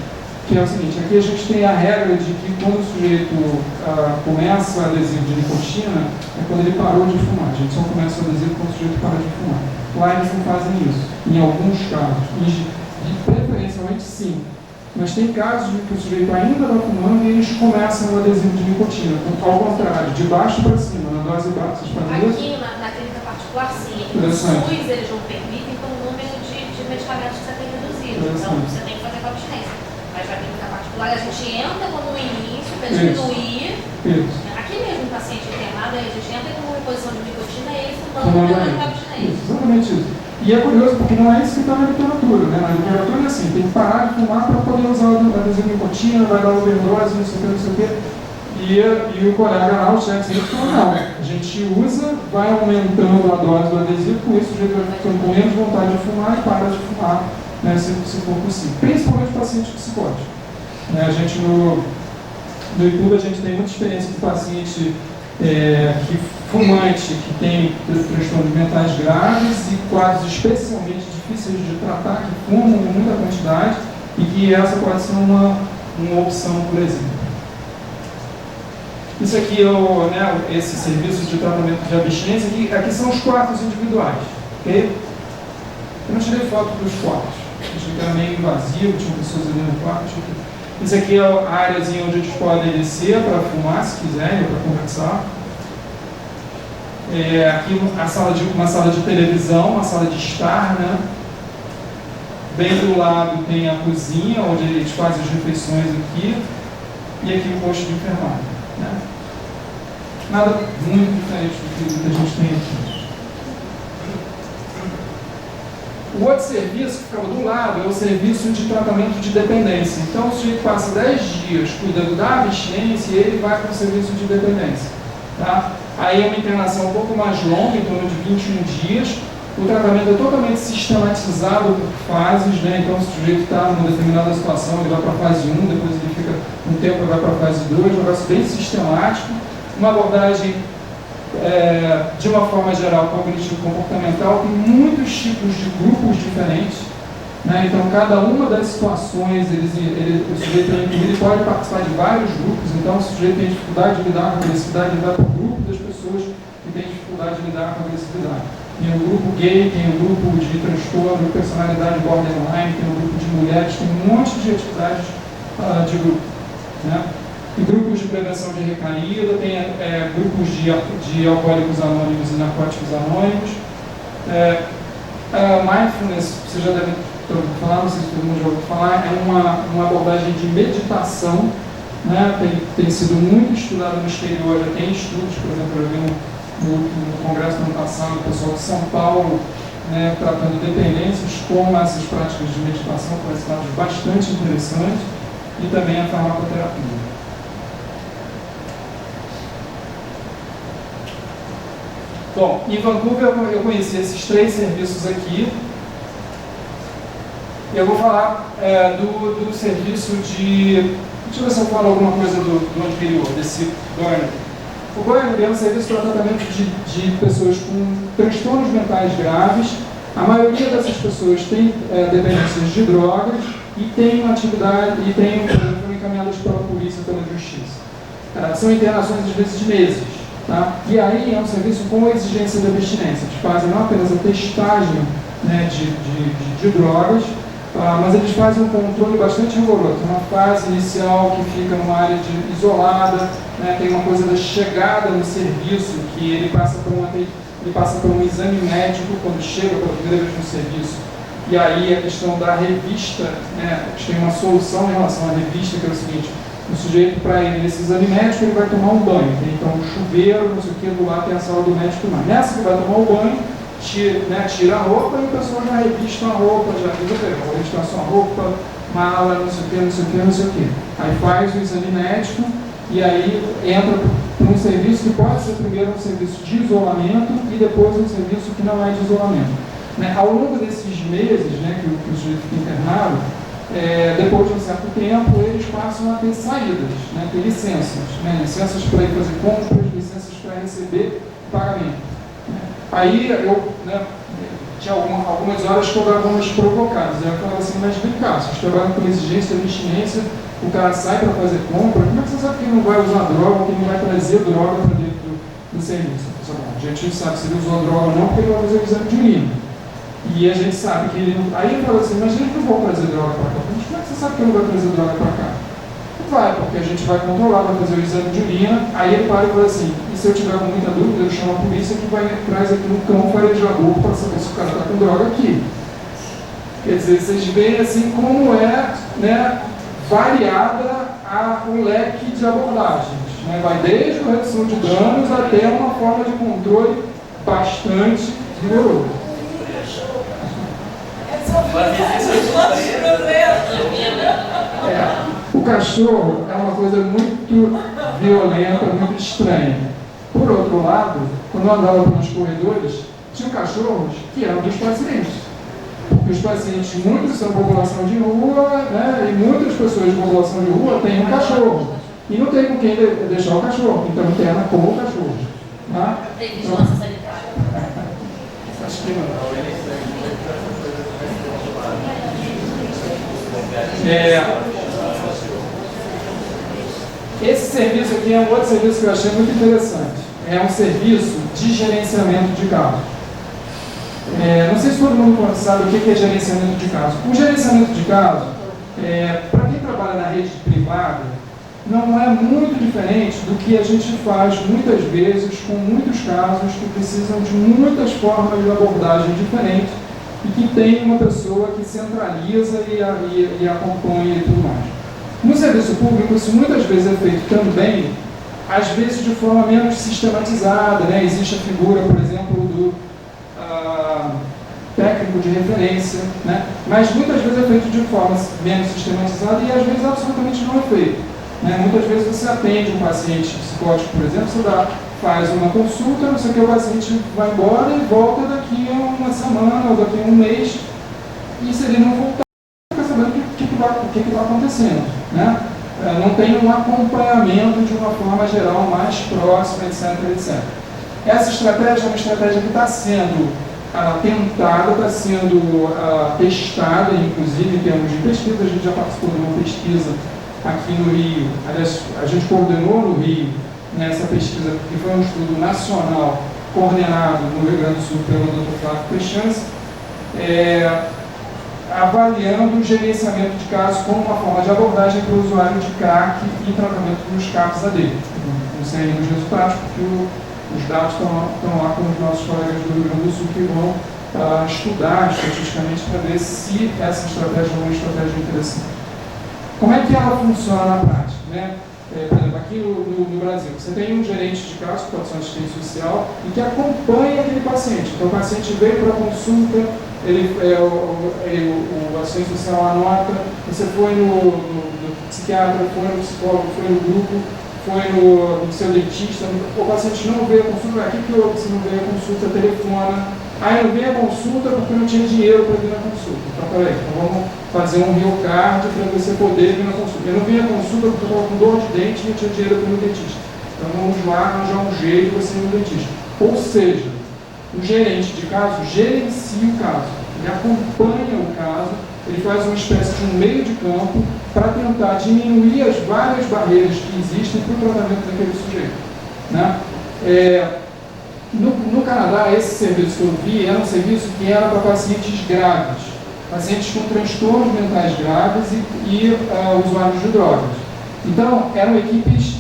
Que é o seguinte, aqui a gente tem a regra de que quando o sujeito começa o adesivo de nicotina, é quando ele parou de fumar. A gente só começa o adesivo quando o sujeito para de fumar. Lá eles não fazem isso, em alguns casos. E preferencialmente sim. Mas tem casos em que o sujeito ainda está fumando e eles começam o adesivo de nicotina. Ao contrário, de baixo para cima, na dose baixa. Vocês fazem isso? Aqui na clínica particular, sim. No SUS eles não permitem pelo número de medicamentos que você tem reduzido. Então você tem que fazer com abstinência. Mas na clínica particular a gente entra como no início para diminuir. Isso. Aqui mesmo, o paciente internado, a gente entra com reposição de nicotina e ele fumando com abstinência. Exatamente isso. E é curioso porque não é isso que está na literatura, né? Na literatura é assim, tem que parar de fumar para poder usar o adesivo de nicotina, vai dar overdose, não sei o que. E o colega lá, o chefe, ele falou, não, a gente usa, vai aumentando a dose do adesivo, com isso o sujeito vai ficando com menos vontade de fumar e para de fumar, né, se for possível. Principalmente pacientes psicóticos. Né, a gente no IPUB a gente tem muita experiência de paciente fumante que tem transtornos mentais graves e quadros especialmente difíceis de tratar, que fumam em muita quantidade e que essa pode ser uma opção, por exemplo. Isso aqui é esse serviço de tratamento de abstinência, aqui são os quartos individuais, ok? Eu não tirei foto dos quartos, achei que era meio invasivo, tinha pessoas ali no quarto. Isso aqui é a áreazinha onde eles podem descer para fumar, se quiserem, ou para conversar. Aqui uma sala de televisão, uma sala de estar, né? Bem do lado tem a cozinha, onde eles fazem as refeições aqui, e aqui o posto de enfermagem. Né? Nada muito diferente do que a gente tem aqui. O outro serviço que ficava do lado é o serviço de tratamento de dependência. Então, o sujeito passa 10 dias cuidando da abstinência e ele vai para o serviço de dependência. Tá? Aí é uma internação um pouco mais longa, em torno de 21 dias. O tratamento é totalmente sistematizado por fases, né? Então, se o sujeito está numa determinada situação, ele vai para a fase 1, depois ele fica um tempo e vai para a fase 2, um negócio bem sistemático, uma abordagem de uma forma geral cognitivo-comportamental, tem muitos tipos de grupos diferentes, né? Então, cada uma das situações, o sujeito ele pode participar de vários grupos. Então, se o sujeito tem dificuldade de lidar com a agressividade, ele vai para o grupo das pessoas que têm dificuldade de lidar com a agressividade. Tem o grupo gay, tem o grupo de transtorno, personalidade borderline, tem o grupo de mulheres, tem um monte de atividades de grupo. Né? Tem grupos de prevenção de recaída, tem grupos de alcoólicos anônimos e narcóticos anônimos. Mindfulness, você já deve ter ouvido falar, não sei se todo mundo já ouviu falar, é uma abordagem de meditação, né? Tem sido muito estudado no exterior, já tem estudos, por exemplo, eu vi no congresso do ano passado, o pessoal de São Paulo, né, tratando dependências com essas práticas de meditação, com resultados bastante interessantes, e também a farmacoterapia. Bom, em Vancouver eu conheci esses 3 serviços aqui. Eu vou falar do serviço de... Deixa eu ver se eu falo alguma coisa do anterior, desse Burnaby. O Burnaby é um serviço para tratamento de pessoas com transtornos mentais graves. A maioria dessas pessoas tem dependências de drogas e tem uma atividade, foram encaminhadas pela polícia, pela justiça. São internações às vezes de meses. Tá? E aí é um serviço com exigência de abstinência. Eles fazem não apenas a testagem, né, de drogas, mas eles fazem um controle bastante rigoroso. Tem uma fase inicial que fica numa área isolada, né, tem uma coisa da chegada no serviço, que ele passa por um exame médico quando chega pela primeira vez no serviço. E aí a questão da revista, né, eles têm uma solução em relação à revista, que é o seguinte: O sujeito, para ir nesse exame médico, ele vai tomar um banho. Tem então um chuveiro, não sei o que, do lado tem a sala do médico lá. Nessa que vai tomar o banho, tira a roupa e o pessoal já revista a roupa, já avisa para ele, vou revistar sua roupa, mala, não sei o que, não sei o que, não sei o que. Aí faz o exame médico e aí entra para um serviço que pode ser primeiro um serviço de isolamento e depois um serviço que não é de isolamento. Ao longo desses meses, que o sujeito fica internado, depois de um certo tempo, eles passam a ter saídas, ter licenças, licenças para ir fazer compras, licenças para receber pagamento. Aí eu tinha algumas horas que eu dava umas provocadas, eu falava assim, mas vem cá, vocês trabalham com exigência, abstinência, o cara sai para fazer compra, como é que você sabe que ele não vai usar droga, que ele não vai trazer droga para dentro do serviço? A gente sabe se ele usou droga ou não, porque ele vai fazer o exame de urina. E a gente sabe que ele não... Aí eu falo assim, mas eles não vão trazer droga para cá. Mas como é que você sabe que ele não vai trazer droga para cá? Vai, porque a gente vai controlar, vai fazer o exame de urina. Aí ele para e fala assim, e se eu tiver com muita dúvida, eu chamo a polícia que vai traz aqui um cão farejador para saber se o cara está com droga aqui. Quer dizer, vocês veem assim como é variada o leque de abordagens. Vai desde a redução de danos até uma forma de controle bastante rigoroso. O cachorro é uma coisa muito violenta, muito estranha. Por outro lado, quando eu andava pelos corredores, tinha cachorros que eram dos pacientes. Porque os pacientes, muitos são população de rua, e muitas pessoas de população de rua têm um cachorro. E não tem com quem deixar o cachorro, então interna com o cachorro. Tem vigilância sanitária. Acho que não. Esse serviço aqui é um outro serviço que eu achei muito interessante. É um serviço de gerenciamento de casos. Não sei se todo mundo sabe o que é gerenciamento de casos. O gerenciamento de casos, para quem trabalha na rede privada, não é muito diferente do que a gente faz muitas vezes com muitos casos que precisam de muitas formas de abordagem diferentes e que tem uma pessoa que centraliza e acompanha e tudo mais. No serviço público, isso muitas vezes é feito também, às vezes de forma menos sistematizada, Existe a figura, por exemplo, do técnico de referência, mas muitas vezes é feito de forma menos sistematizada e às vezes absolutamente não é feito. Muitas vezes você atende um paciente psicótico, por exemplo, você faz uma consulta, não sei o que, o paciente vai embora e volta daqui a uma semana ou daqui a um mês, e se ele não voltar, fica sabendo o que está acontecendo. Não tem um acompanhamento de uma forma geral mais próxima, etc, etc. Essa estratégia é uma estratégia que está sendo tentada, está sendo testada, inclusive em termos de pesquisa. A gente já participou de uma pesquisa aqui no Rio, aliás, a gente coordenou no Rio nessa pesquisa, que foi um estudo nacional coordenado no Rio Grande do Sul pelo Dr. Flávio Pechanski, avaliando o gerenciamento de casos como uma forma de abordagem para o usuário de crack e tratamento dos CAPs AD. Não sei ainda os resultados, porque os dados estão lá com os nossos colegas do Rio Grande do Sul que vão estudar estatisticamente para ver se essa estratégia é uma estratégia interessante. Como é que ela funciona na prática? Por exemplo, aqui no Brasil, você tem um gerente de caso, que pode ser um assistente social, e que acompanha aquele paciente. Então, o paciente veio para a consulta, o assistente social anota, você foi no psiquiatra, foi no psicólogo, foi no grupo, foi no seu dentista, o paciente não veio a consulta, aqui que você não veio a consulta, telefona. Aí não veio a consulta porque não tinha dinheiro para vir na consulta. Então, peraí, então vamos fazer um Riocard para você poder vir na consulta. Eu não vim a consulta porque eu estava com dor de dente e não tinha dinheiro para ir no dentista. Então vamos lá arranjar um jeito para você ir no dentista. Ou seja, o gerente de caso gerencia o caso, ele acompanha o caso, ele faz uma espécie de um meio de campo para tentar diminuir as várias barreiras que existem para o tratamento daquele sujeito. No Canadá, esse serviço que eu vi era um serviço que era para pacientes graves, pacientes com transtornos mentais graves e usuários de drogas. Então, eram equipes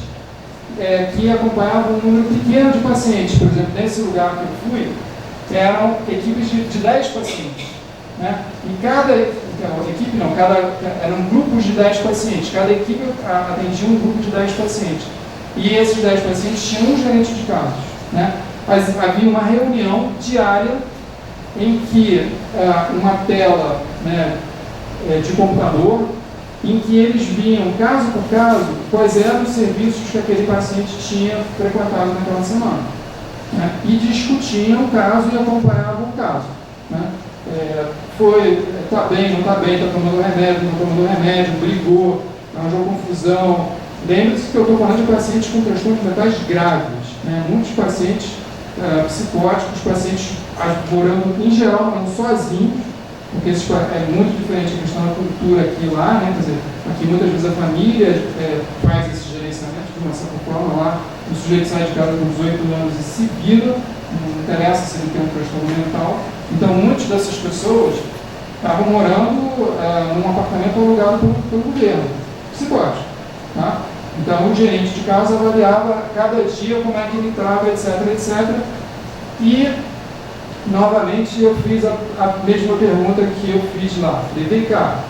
que acompanhavam um número pequeno de pacientes. Por exemplo, nesse lugar que eu fui, eram equipes de 10 pacientes. E cada equipe não, eram grupos de 10 pacientes, cada equipe atendia um grupo de 10 pacientes. E esses 10 pacientes tinham um gerente de casos, né? Mas havia uma reunião diária em que uma tela, né, de computador, em que eles viam, caso por caso, quais eram os serviços que aquele paciente tinha frequentado naquela semana, né? E discutiam o caso e acompanhavam o caso, né? Está bem, não está bem, está tomando remédio, não está tomando remédio, brigou, arranjou confusão. Lembre-se que eu estou falando de pacientes com transtornos mentais graves, né? Muitos pacientes psicóticos, pacientes morando em geral, morando sozinhos, porque isso é muito diferente a questão da cultura aqui e lá, né? Quer dizer, aqui muitas vezes a família faz esse gerenciamento de uma certa forma. Lá o sujeito sai de casa com 18 anos e se vira, não interessa se ele tem um transtorno mental. Então muitas dessas pessoas estavam morando num apartamento alugado pelo governo, psicótico, tá? Então o gerente de casa avaliava cada dia como é que ele estava, etc, etc. E novamente eu fiz a mesma pergunta que eu fiz lá. Falei, vem cá,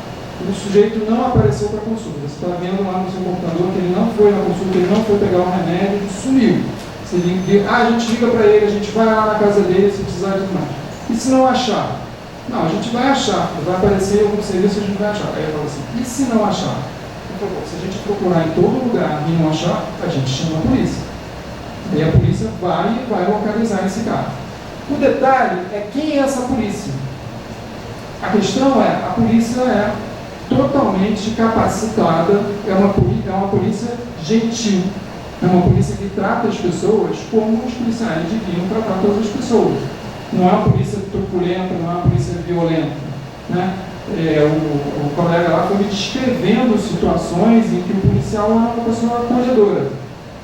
o sujeito não apareceu para consulta. Você está vendo lá no seu computador que ele não foi na consulta, ele não foi pegar o remédio, ele sumiu. Você liga, a gente liga para ele, a gente vai lá na casa dele se precisar de mais. E se não achar? Não, a gente vai achar, vai aparecer algum serviço, a gente vai achar. Aí eu falo assim, e se não achar? Eu falo, se a gente procurar em todo lugar e não achar, a gente chama a polícia. E a polícia vai localizar esse cara. O detalhe é quem é essa polícia. A questão é, a polícia é totalmente capacitada, é uma polícia gentil, é uma polícia que trata as pessoas como os policiais deviam tratar todas as pessoas. Não é uma polícia truculenta, não é uma polícia violenta, né? O colega lá foi me descrevendo situações em que o policial é uma pessoa acolhedora,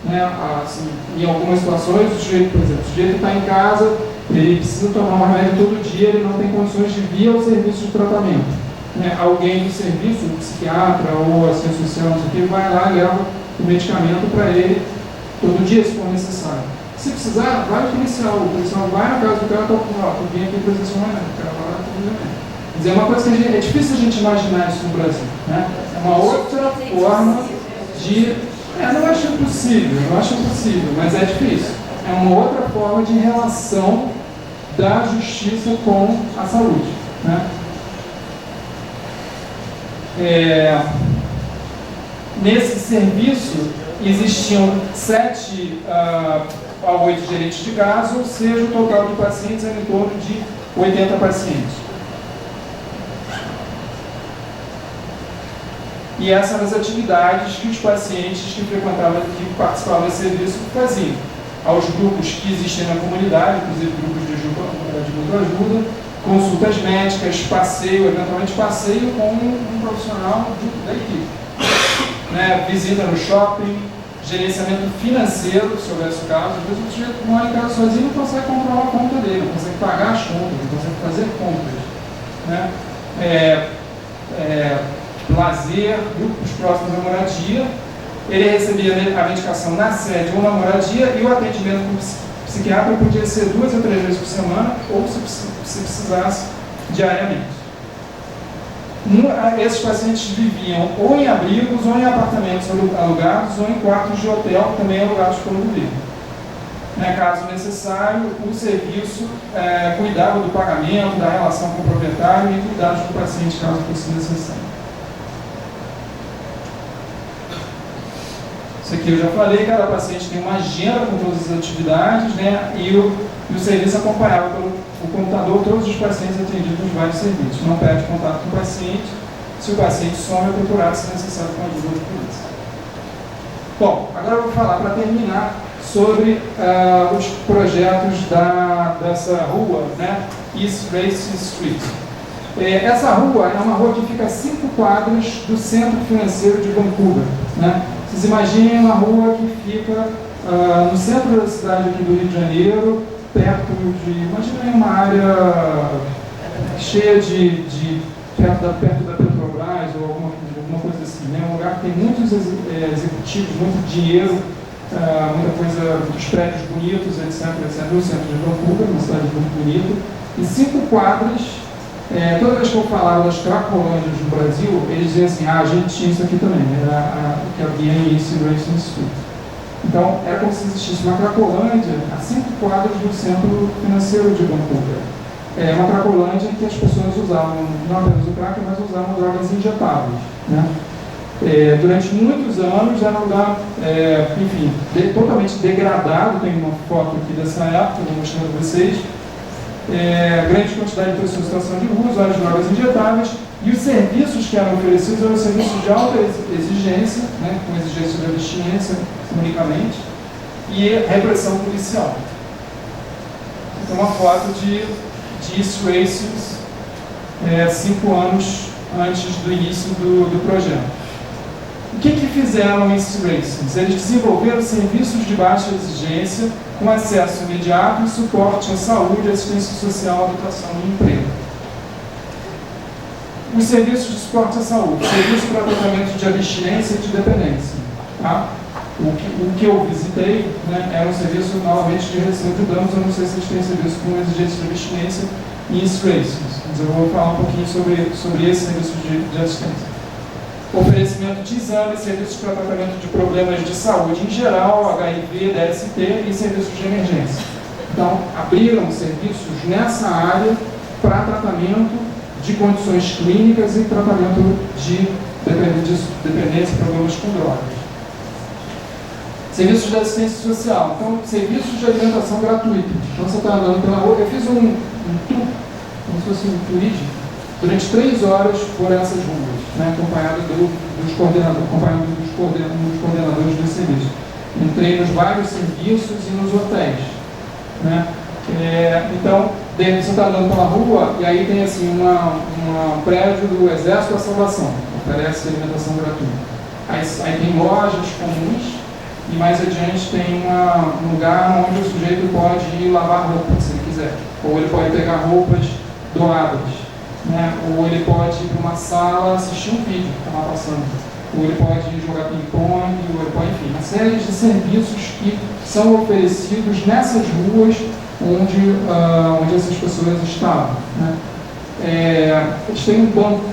né? Assim, em algumas situações, o sujeito, por exemplo, o sujeito está em casa, ele precisa tomar um remédio todo dia, ele não tem condições de vir ao serviço de tratamento, né? Alguém do serviço, um psiquiatra ou assistente social, não sei o que, vai lá e leva o medicamento para ele todo dia, se for necessário. Se precisar, vai o policial vai na casa do cara, eu vim aqui para exercer um remédio, o cara vai lá e toma o remédio. Quer dizer, é uma coisa que é difícil a gente imaginar isso no Brasil, né? É uma outra forma de... não acho impossível, mas é difícil. É uma outra forma de relação da justiça com a saúde, né? Nesse serviço existiam 7 a 8 gerentes de caso, ou seja, o total de pacientes era em torno de 80 pacientes. E essas eram as atividades que os pacientes que participavam desse serviço faziam. Aos grupos que existem na comunidade, inclusive grupos de autoajuda, consultas médicas, eventualmente passeio com um profissional da equipe, né? Visita no shopping, gerenciamento financeiro, se houvesse o caso. Às vezes o sujeito mora em casa sozinho e não consegue controlar a conta dele, não consegue pagar as contas, não consegue fazer compras, né? Lazer, grupos próximos à moradia. Ele recebia a medicação na sede ou na moradia, e o atendimento com o psiquiatra podia ser 2 ou 3 vezes por semana, ou se precisasse diariamente. Esses pacientes viviam ou em abrigos, ou em apartamentos alugados, ou em quartos de hotel também alugados pelo governo. Caso necessário, o serviço cuidava do pagamento, da relação com o proprietário e cuidados do paciente caso fosse necessário. Isso aqui eu já falei, cada paciente tem uma agenda com todas as atividades, né? E o serviço acompanhava pelo computador todos os pacientes atendidos nos vários serviços. Não perde contato com o paciente. Se o paciente some, é procurar, se necessário, com a ajuda da polícia. Bom, agora eu vou falar, para terminar, sobre os projetos dessa rua, né? East Race Street. Essa rua é uma rua que fica a 5 quadras do centro financeiro de Vancouver, né? Vocês imaginem uma rua que fica no centro da cidade aqui do Rio de Janeiro, perto de, imaginem uma área cheia perto da Petrobras ou alguma coisa assim, né? Um lugar que tem muitos executivos, muito dinheiro, muita coisa, muitos prédios bonitos, etc. No centro de Vancouver, uma cidade muito bonita, e 5 quadras Toda vez que eu falava das cracolândias no Brasil, eles diziam assim, a gente tinha isso aqui também, era o que havia em East Racing Institute. Então, era como se existisse uma Cracolândia a 5 quadros do centro financeiro de Vancouver. Uma Cracolândia em que as pessoas usavam, não apenas o crack, mas usavam drogas injetáveis, né? Durante muitos anos era um lugar, enfim, totalmente degradado. Tem uma foto aqui dessa época, vou mostrar para vocês. Grande quantidade de pessoas em situação de rua, usuários de drogas injetáveis, e os serviços que eram oferecidos eram serviços de alta exigência, né, com exigência de abstinência unicamente, e repressão policial. Então, uma foto de East Racing 5 anos antes do início do projeto. O que fizeram esses Racings? Eles desenvolveram serviços de baixa exigência, com acesso imediato e suporte à saúde, assistência social, educação e emprego. Os serviços de suporte à saúde, serviço para tratamento de abstinência e de dependência. Tá? O que eu visitei, né, era um serviço novamente de redução de danos. Eu não sei se eles têm serviço com exigência de abstinência em East Racings, mas eu vou falar um pouquinho sobre esse serviço de assistência. Oferecimento de exames, serviços para tratamento de problemas de saúde em geral, HIV, DST e serviços de emergência. Então, abriram serviços nessa área para tratamento de condições clínicas e tratamento de dependência e problemas com drogas. Serviços de assistência social. Então, serviços de alimentação gratuita. Então, você está andando pela rua. Eu fiz um tour, como se fosse um turismo, durante 3 horas por essas ruas, né, acompanhado dos coordenadores do serviço. Entrei nos vários serviços e nos hotéis, né. Então, você está andando pela rua e aí tem assim um prédio do Exército da Salvação, que oferece alimentação gratuita. Aí tem lojas comuns e mais adiante tem um lugar onde o sujeito pode ir lavar roupa, se ele quiser. Ou ele pode pegar roupas doadas, né? Ou ele pode ir para uma sala assistir um vídeo que está lá passando. Ou ele pode ir jogar ping-pong, ou ele pode, enfim, uma série de serviços que são oferecidos nessas ruas onde essas pessoas estavam, né? Eles têm um banco,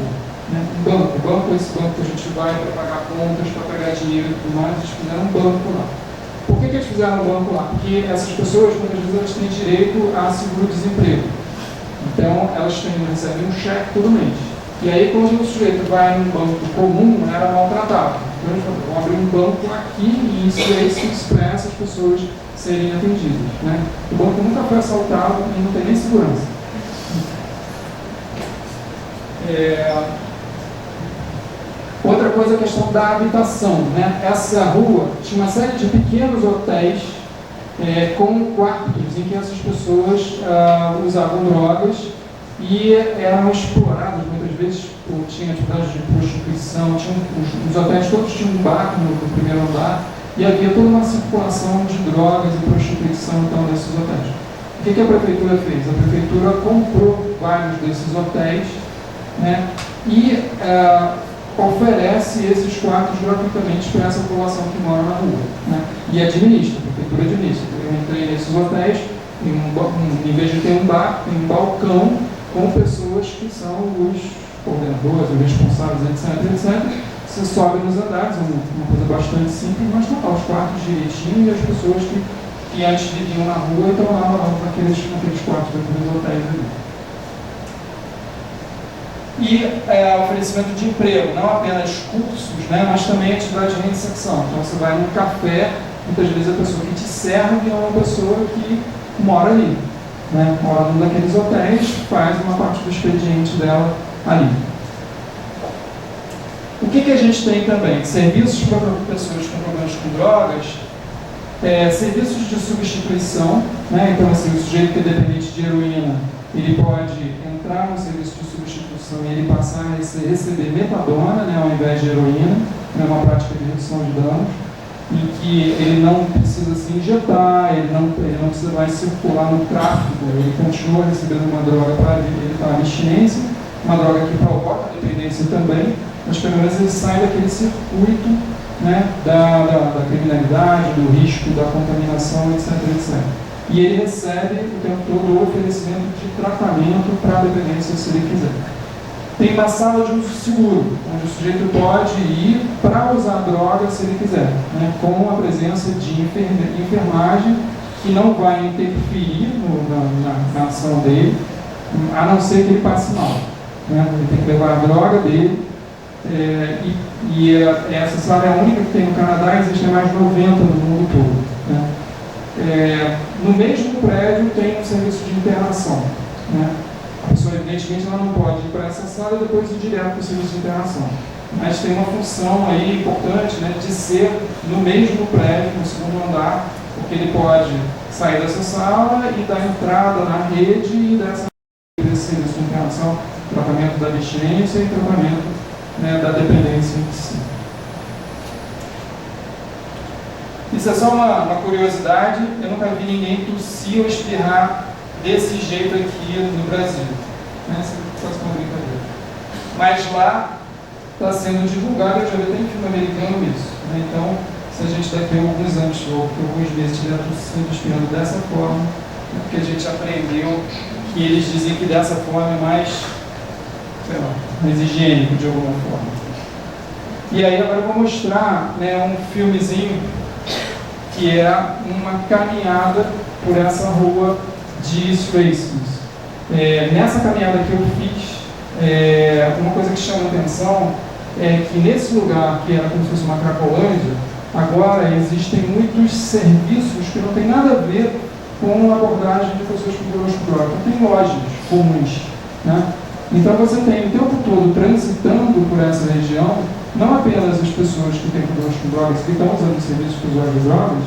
né? Esse banco que a gente vai para pagar contas, para pegar dinheiro e tudo mais. Eles fizeram um banco lá. Por que eles fizeram um banco lá? Porque essas pessoas, muitas vezes, elas têm direito a seguro-desemprego. Então, elas recebem um cheque todo mês. E aí, quando o sujeito vai num banco comum, era maltratado. Então, eles vão abrir um banco aqui e isso aí se expressa as pessoas serem atendidas, né? O banco nunca foi assaltado e não tem nem segurança. Outra coisa é a questão da habitação, né? Essa rua tinha uma série de pequenos hotéis com quartos em que essas pessoas usavam drogas e eram exploradas muitas vezes. Tinha atividades de prostituição, os hotéis todos tinham um bar no primeiro andar e havia toda uma circulação de drogas e prostituição então, nesses hotéis. O que a prefeitura fez? A prefeitura comprou vários desses hotéis, né, e oferece esses quartos gratuitamente para essa população que mora na rua, né, e administra, a prefeitura administra. Eu entrei nesses hotéis, em vez de ter um bar, tem um balcão com pessoas que são os coordenadores, os responsáveis, etc. Você sobe nos andares, é uma coisa bastante simples, mas está lá os quartos direitinho e as pessoas que antes viviam na rua estão lá naqueles quartos daqueles hotéis ali. E oferecimento de emprego, não apenas cursos, né, mas também atividade de reinserção. Então você vai num café, muitas vezes a pessoa que te serve é uma pessoa que mora ali, né, mora num daqueles hotéis, faz uma parte do expediente dela ali. O que a gente tem também? Serviços para pessoas com problemas com drogas, serviços de substituição, né? Então assim, o sujeito que é dependente de heroína, ele pode entrar no serviço de substituição e ele passar a receber metadona, né, ao invés de heroína, é uma prática de redução de danos, em que ele não precisa se injetar, ele não precisa mais circular no tráfico, ele continua recebendo uma droga para evitar a abstinência, uma droga que provoca a dependência também, mas pelo menos ele sai daquele circuito, né, da criminalidade, do risco, da contaminação, etc. e ele recebe o tempo todo o oferecimento de tratamento para a dependência, se ele quiser. Tem uma sala de uso seguro, onde o sujeito pode ir para usar droga se ele quiser, né, com a presença de enfermagem que não vai interferir na ação dele, a não ser que ele passe mal. Né? Ele tem que levar a droga dele, essa sala é a única que tem no Canadá, existem mais de 90 no mundo todo. Né? No mesmo prédio tem um serviço de internação. Né? A pessoa, evidentemente, ela não pode ir para essa sala e depois ir direto para o serviço de internação. Mas tem uma função aí importante, né, de ser no mesmo prédio, no segundo andar, porque ele pode sair dessa sala e dar entrada na rede e desse serviço de internação, tratamento da abstinência e tratamento, né, da dependência em si. Isso é só uma curiosidade, eu nunca vi ninguém tossir ou espirrar desse jeito aqui no Brasil. Né? Isso é quase uma brincadeira. Mas lá está sendo divulgado, eu já vi até em filme americano isso. Né? Então, se a gente daqui a alguns anos ou alguns meses estiver tossindo, espirrando dessa forma, é porque a gente aprendeu que eles dizem que dessa forma é mais, sei lá, mais higiênico de alguma forma. E aí agora eu vou mostrar, né, um filmezinho que é uma caminhada por essa rua de Strathspey. Nessa caminhada que eu fiz, uma coisa que chama a atenção é que nesse lugar, que era como se fosse uma Cracolândia, agora existem muitos serviços que não tem nada a ver com a abordagem de pessoas com problemas com drogas. Então tem lojas comuns. Né? Então você tem o tempo todo transitando por essa região, não apenas as pessoas que têm problemas com drogas, que estão usando serviços para usuários de drogas,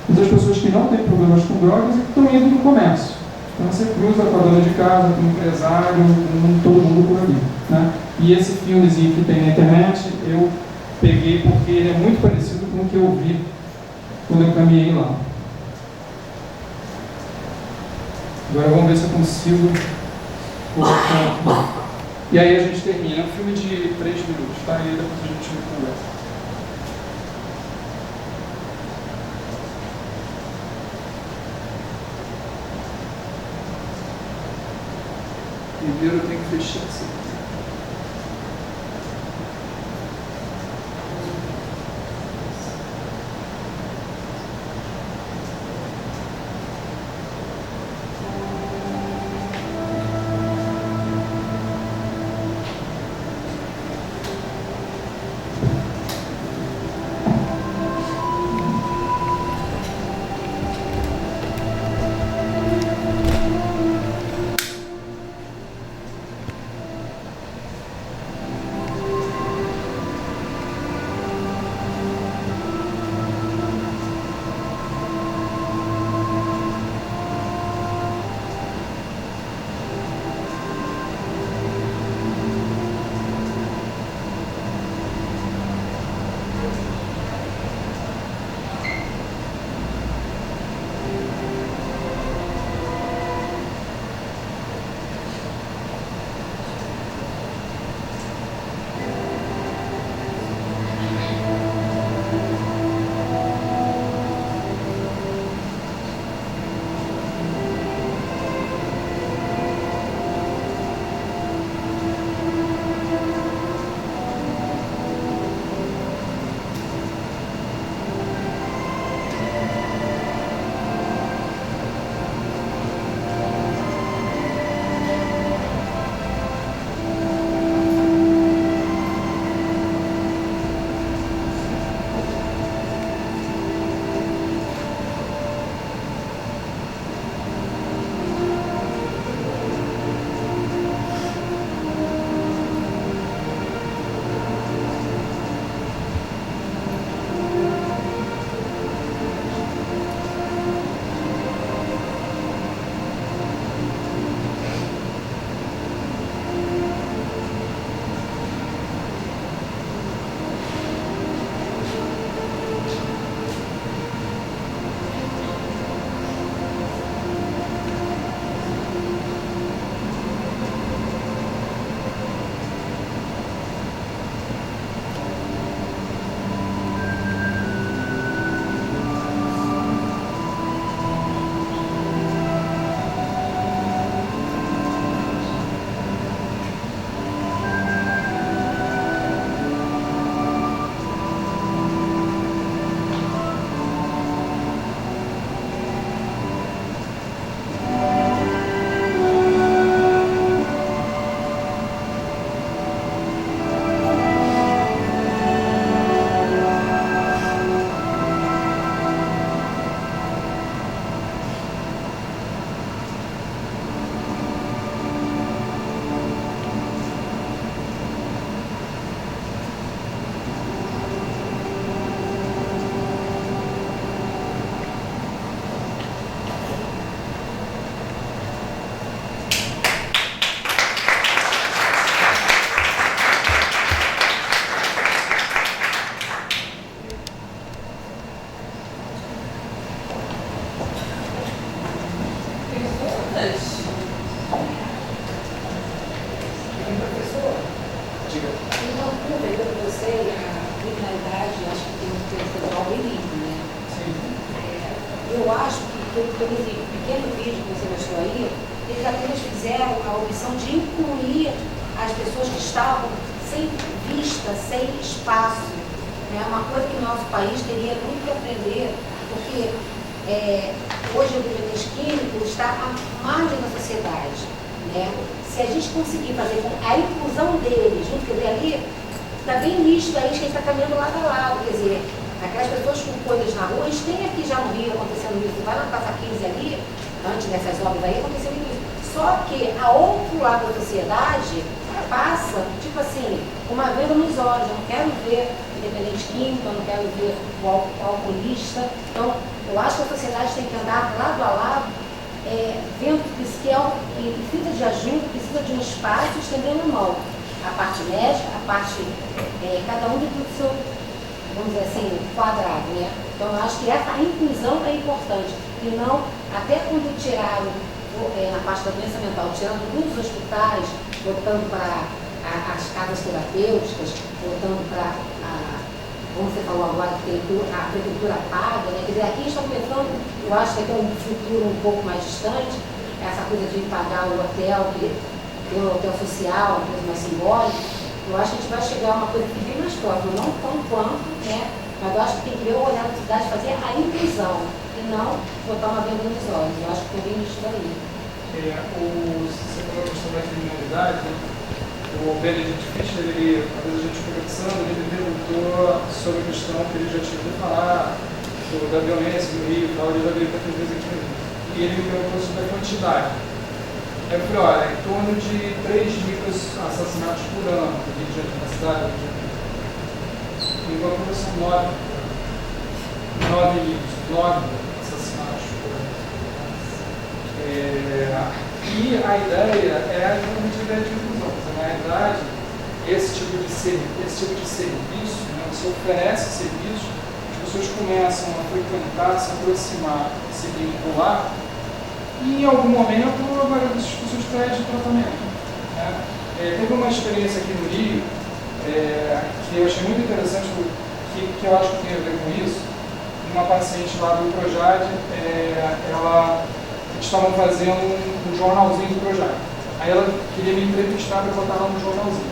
mas as pessoas que não têm problemas com drogas e que estão indo no comércio. Então você cruza com a dona de casa, com o empresário, com todo mundo por ali. Né? E esse filmezinho que tem na internet, eu peguei porque ele é muito parecido com o que eu vi quando eu caminhei lá. Agora vamos ver se eu consigo colocar aqui. E aí a gente termina. É um filme de 3 minutos, tá? E depois a gente conversa. Primeiro eu tenho que fechar isso aqui. Aquele pequeno vídeo que você mostrou aí, eles apenas fizeram a opção de incluir as pessoas que estavam sem vista, sem espaço. É uma coisa que o nosso país teria muito que aprender, porque hoje o dependente químico está à margem da sociedade. Né? Se a gente conseguir fazer com a inclusão dele, junto com ele ali, está bem nítido aí que a gente está caminhando lado a lado. Quer dizer, aquelas pessoas com coisas na rua, a gente tem aqui já no Rio acontecendo isso. Vai na Praça 15 ali, antes dessas obras aí, aconteceu isso. Só que a outro lado da sociedade passa, tipo assim, uma venda nos olhos. Eu não quero ver independente químico, eu não quero ver o alcoolista. Então, eu acho que a sociedade tem que andar lado a lado, vendo que precisa de ajuda, precisa de um espaço, estendendo a mão. A parte médica, a parte, cada um dentro do seu, vamos dizer assim, quadrado, né? Então, eu acho que essa inclusão é importante. E não, até quando tiraram, na parte da doença mental, tirando dos hospitais, botando para as casas terapêuticas, botando para, como você falou agora, que a prefeitura paga, né? Quer dizer, aqui estão pensando, eu acho que é um futuro um pouco mais distante, essa coisa de pagar o hotel, tem um hotel social, uma coisa mais simbólica. Eu acho que a gente vai chegar a uma coisa que vem mais próxima, não tão quanto, né? Mas eu acho que tem que ver o olhar da cidade, fazer a inclusão, e não botar uma venda nos olhos. Eu acho que tem bem isso daí. Você falou a questão da criminalidade, né? O Benedict Fischer, uma vez a gente conversando, ele perguntou sobre a questão que ele já tinha ouvido falar da violência do Rio e tal, ele já veio para aqui no Rio. E ele me perguntou sobre a quantidade. Aí eu falei, olha, em torno de 3.000 assassinatos por ano no Rio de Janeiro, na cidade do Rio de Janeiro. Enquanto são 9 assassinatos por ano. E a ideia é exatamente a ideia de inclusão. Na realidade, esse tipo de serviço, né, você oferece serviço, as pessoas começam a frequentar, se aproximar, se vincular, e em algum momento a maioria dessas pessoas pede tratamento. Né? Teve uma experiência aqui no Rio, que eu achei muito interessante, que eu acho que tem a ver com isso. Uma paciente lá do Projade, estavam fazendo um jornalzinho do Projade. Aí ela queria me entrevistar para botar lá no jornalzinho.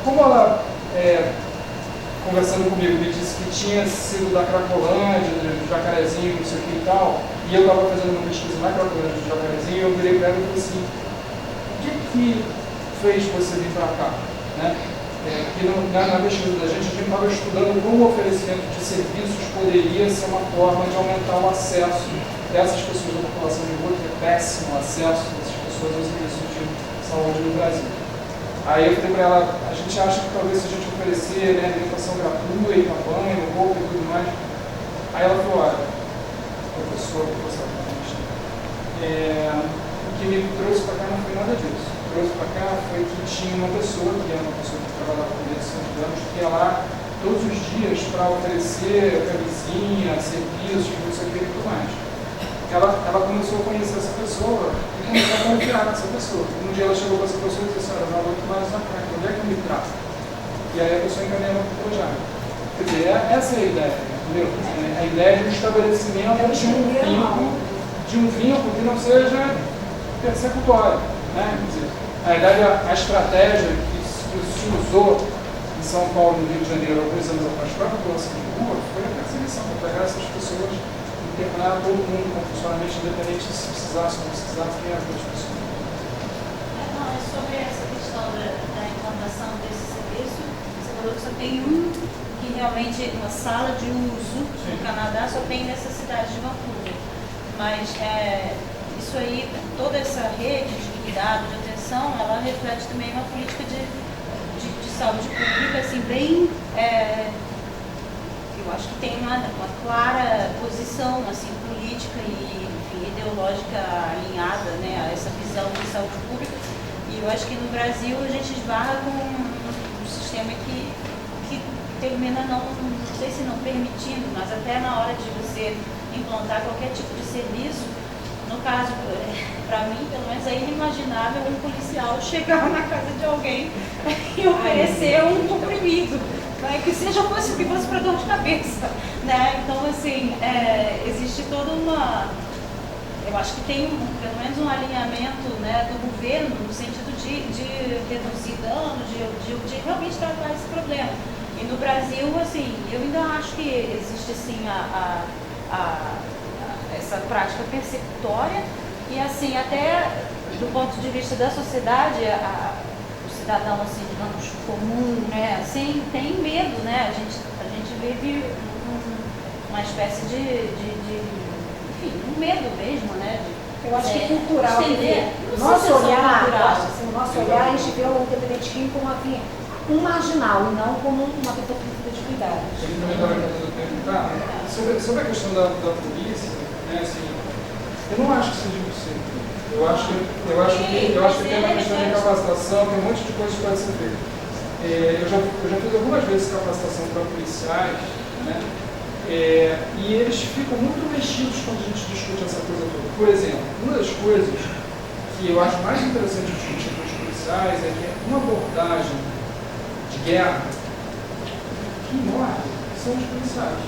Como ela, conversando comigo, me disse que tinha sido da Cracolândia, do Jacarezinho, não sei o que e tal, e eu estava fazendo uma pesquisa na Cracolândia do Jacarezinho, e eu virei para ela e falei assim, o que fez você vir para cá? Né? Porque na pesquisa da gente estava estudando como o oferecimento de serviços poderia ser uma forma de aumentar o acesso dessas pessoas da população de rua, que é péssimo acesso dessas pessoas aos serviços de saúde no Brasil. Aí eu falei para ela, a gente acha que talvez se a gente oferecer, né, alimentação gratuita, banho, roupa e tudo mais. Aí ela falou, olha, professor, o que me trouxe para cá não foi nada disso. O que trouxe para cá foi que tinha uma pessoa, que era uma pessoa que trabalhava com medicina de anos, que ia lá todos os dias para oferecer camisinha, serviços, não sei o que e tudo mais. Ela começou a conhecer essa pessoa e começou a confiar nessa pessoa. Um dia ela chegou para essa pessoa e disse assim, não aguento mais na frente, onde é que eu me trato? E aí a pessoa encaminhava para o projeto. Quer dizer, essa é a ideia, entendeu? A ideia de um estabelecimento de um vínculo que não seja persecutório. Né? Quer dizer, a estratégia que se usou em São Paulo e no Rio de Janeiro alguns anos atrás para a população de rua foi a perseguição, para pegar essas pessoas, internar todo mundo com funcionamento independente se precisasse ou não precisasse, quem era as pessoas. Sobre essa questão da implantação desse serviço, você falou que só tem que realmente uma sala de uso. Sim. No Canadá só tem nessa cidade de Vancouver. Mas isso aí, toda essa rede de cuidado, de atenção, ela reflete também uma política de saúde pública, assim, bem... eu acho que tem uma clara posição, assim, política e, enfim, ideológica alinhada, né, a essa visão de saúde pública. E eu acho que no Brasil a gente esbarra com um sistema que termina não sei se não permitindo, mas até na hora de você implantar qualquer tipo de serviço, no caso, para mim, pelo menos é inimaginável um policial chegar na casa de alguém e oferecer um comprimido, né, que fosse para dor de cabeça. Né? Então, assim, existe toda uma eu acho que tem pelo menos um alinhamento, né, do governo no sentido de reduzir danos, de realmente tratar esse problema. E no Brasil, assim, eu ainda acho que existe assim essa prática persecutória e assim até do ponto de vista da sociedade, o cidadão assim, digamos, comum, né, assim, tem medo, né? A gente vive uma espécie de enfim, um medo mesmo, né? Eu acho que é cultural. Nosso olhar, assim, o nosso olhar, a gente vê o independente químico como assim, um marginal e não como uma pessoa que precisa de cuidado. Ele também estava querendo perguntar sobre a questão da polícia, né, assim, eu não acho que seja impossível. Eu acho que tem uma questão de capacitação, tem um monte de coisas que pode ser feito. Eu já fiz algumas vezes capacitação para policiais, né? E eles ficam muito mexidos quando a gente discute essa coisa toda. Por exemplo, uma das coisas que eu acho mais interessante de discutir com os policiais é que uma abordagem de guerra que morre são os policiais.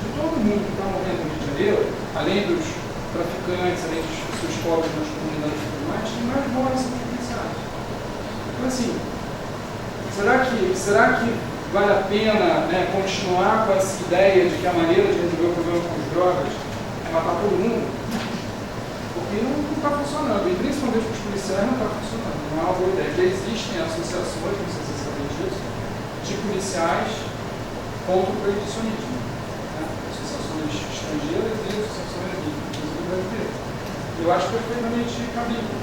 De todo mundo que está morrendo no Rio de Janeiro, além dos traficantes, além dos seus pobres nas comunidades e tudo mais, quem mais morre são os policiais. Então assim, será que vale a pena, né, continuar com essa ideia de que a maneira de resolver o problema com as drogas é matar todo mundo? Porque não está funcionando, e principalmente com os policiais não está funcionando, não é uma boa ideia. Já existem associações, não sei se vocês sabem disso, de policiais contra o proibicionismo, né? Associações estrangeiras e associações aqui, inclusive brasileiras. Eu acho perfeitamente cabível.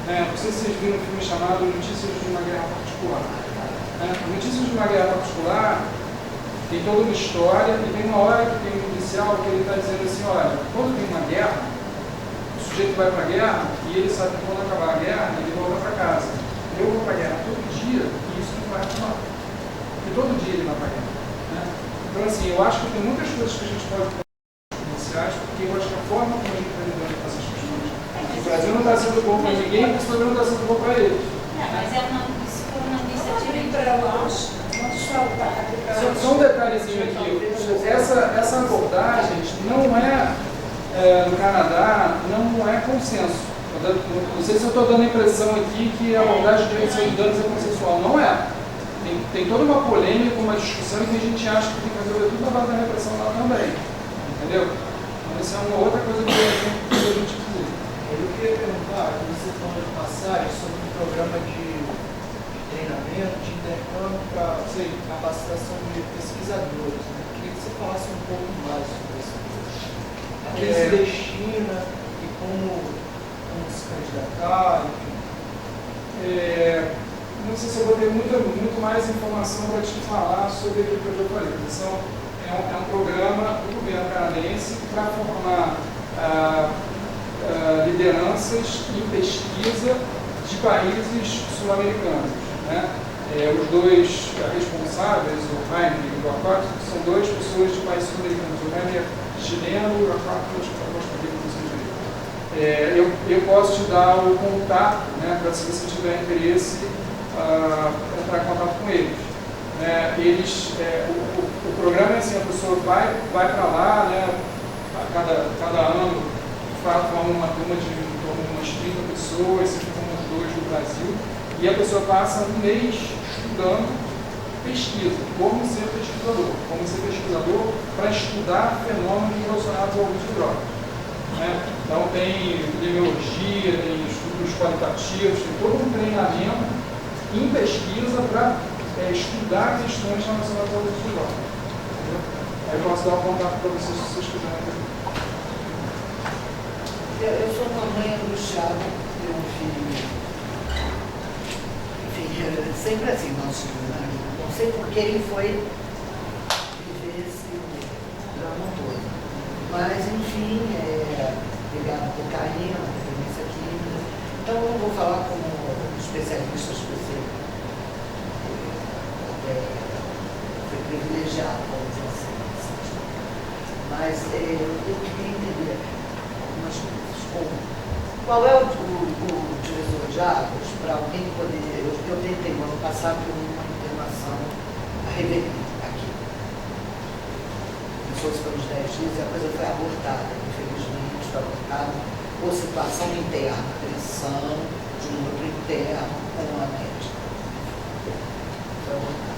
Não sei se vocês viram um filme chamado Notícias de uma Guerra Particular. Notícias de uma Guerra Particular tem toda uma história e tem uma hora que tem um policial que ele está dizendo assim, olha, quando tem uma guerra, o sujeito vai para a guerra e ele sabe que quando acabar a guerra, ele volta para casa. Eu vou para a guerra todo dia e isso não vai funcionar. Porque todo dia ele vai para a guerra. Né? Então, assim, eu acho que tem muitas coisas que a gente pode fazer com os policiais, porque eu acho que a forma como a gente está lidando com essas questões. O Brasil não está sendo bom para ninguém, mas o Brasil não está sendo bom para eles. Mas é uma iniciativa Só um detalhezinho aqui. Essa abordagem não é, no Canadá, não é consenso. Não sei se eu estou dando a impressão aqui que a abordagem de redução de danos é consensual. Não é. Tem toda uma polêmica, uma discussão que a gente acha que tem que resolver tudo na base da repressão lá também. Entendeu? Então, essa é uma outra coisa que a gente precisa. Eu queria perguntar, você falou de passagem sobre um programa de treinamento, de intercâmbio para capacitação de pesquisadores. Né? Eu queria que você falasse um pouco mais sobre isso. A quem se destina e como se candidatar, enfim. Não sei se eu vou ter muito mais informação para te falar sobre aquilo que eu já falei. É um programa do governo canadense para formar lideranças em pesquisa de países sul-americanos. Né? Os dois responsáveis, o Jaime e o Acort, são duas pessoas de países sul-americanos. O Jaime é chileno e o Acort eu posso te dar o contato, né, para se você tiver interesse, entrar em contato com eles. O programa é assim, a pessoa vai para lá, né, cada ano forma uma turma de em torno de umas 30 pessoas, se ficam uns 2 do Brasil, e a pessoa passa um mês estudando pesquisa, como ser pesquisador para estudar fenômenos relacionados ao uso de drogas. Então tem epidemiologia, tem estudos qualitativos, tem todo um treinamento em pesquisa para estudar questões relacionadas ao uso de drogas. Aí eu posso dar um contato para vocês se vocês quiserem. Eu sou mamãe angustiada, tenho um filho. Enfim, sempre assim, nosso não sei por que ele foi viver esse drama todo. Mas, enfim, ligado à cocaína, dependência química. Então, eu não vou falar como especialistas, porque foi privilegiado, vamos dizer assim. Mas eu queria entender algumas coisas. Qual é o divisor de águas para alguém poder... Eu tentei no ano passado uma internação a revelia aqui. Começou-se pelos 10 dias e a coisa foi abortada, infelizmente. foi alocado por situação interna, pressão de um outro interno com a médica. Foi alocado.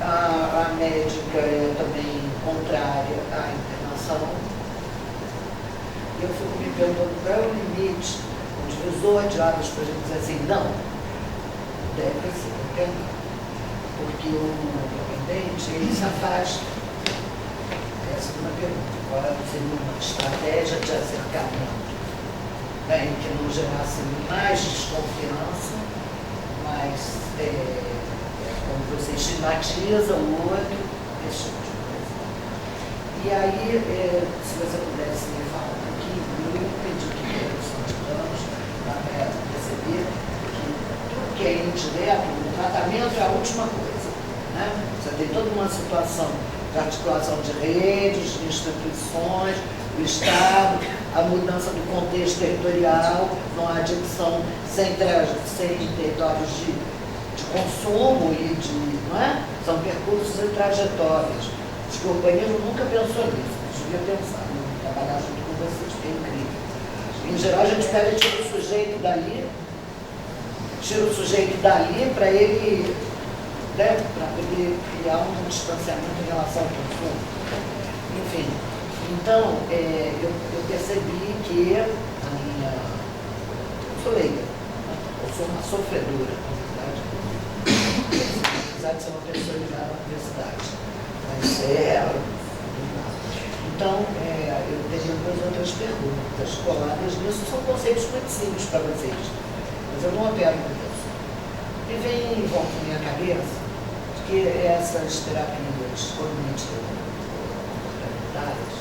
A médica é também contrária à internação. Eu fico me perguntando qual é o limite, o divisor de águas para a gente dizer assim, não, deve ser internado. Porque o dependente, ele se afasta. Essa é uma pergunta. Qual seria uma estratégia de acercamento, né, em que não gerasse mais desconfiança, mais, como você estigmatiza o outro, esse tipo de coisa. E aí, se você pudesse me falar um pouquinho, eu pedi que redução de danos, para perceber que tudo que é indireto, o tratamento é a última coisa. Né? Você tem toda uma situação de articulação de redes, de instituições, do Estado, a mudança do contexto territorial, não há adicção sem territórios de consumo e de, não é? São percursos e trajetórias. Acho que o urbanismo nunca pensou nisso, mas devia pensar, trabalhar junto com vocês, que é incrível. Em geral, a gente pega e tira o sujeito dali para ele, né, para poder criar um distanciamento em relação ao consumo. Enfim, então, eu percebi que a minha... Eu sou leiga, né? Eu sou uma sofredora, na verdade. Apesar de ser uma pessoa ligada à universidade. Mas então, eu teria duas outras perguntas coladas nisso. São conceitos muito simples para vocês, mas eu não opero com isso. E vem em volta da minha cabeça que essas terapias cognitivo-comportamentais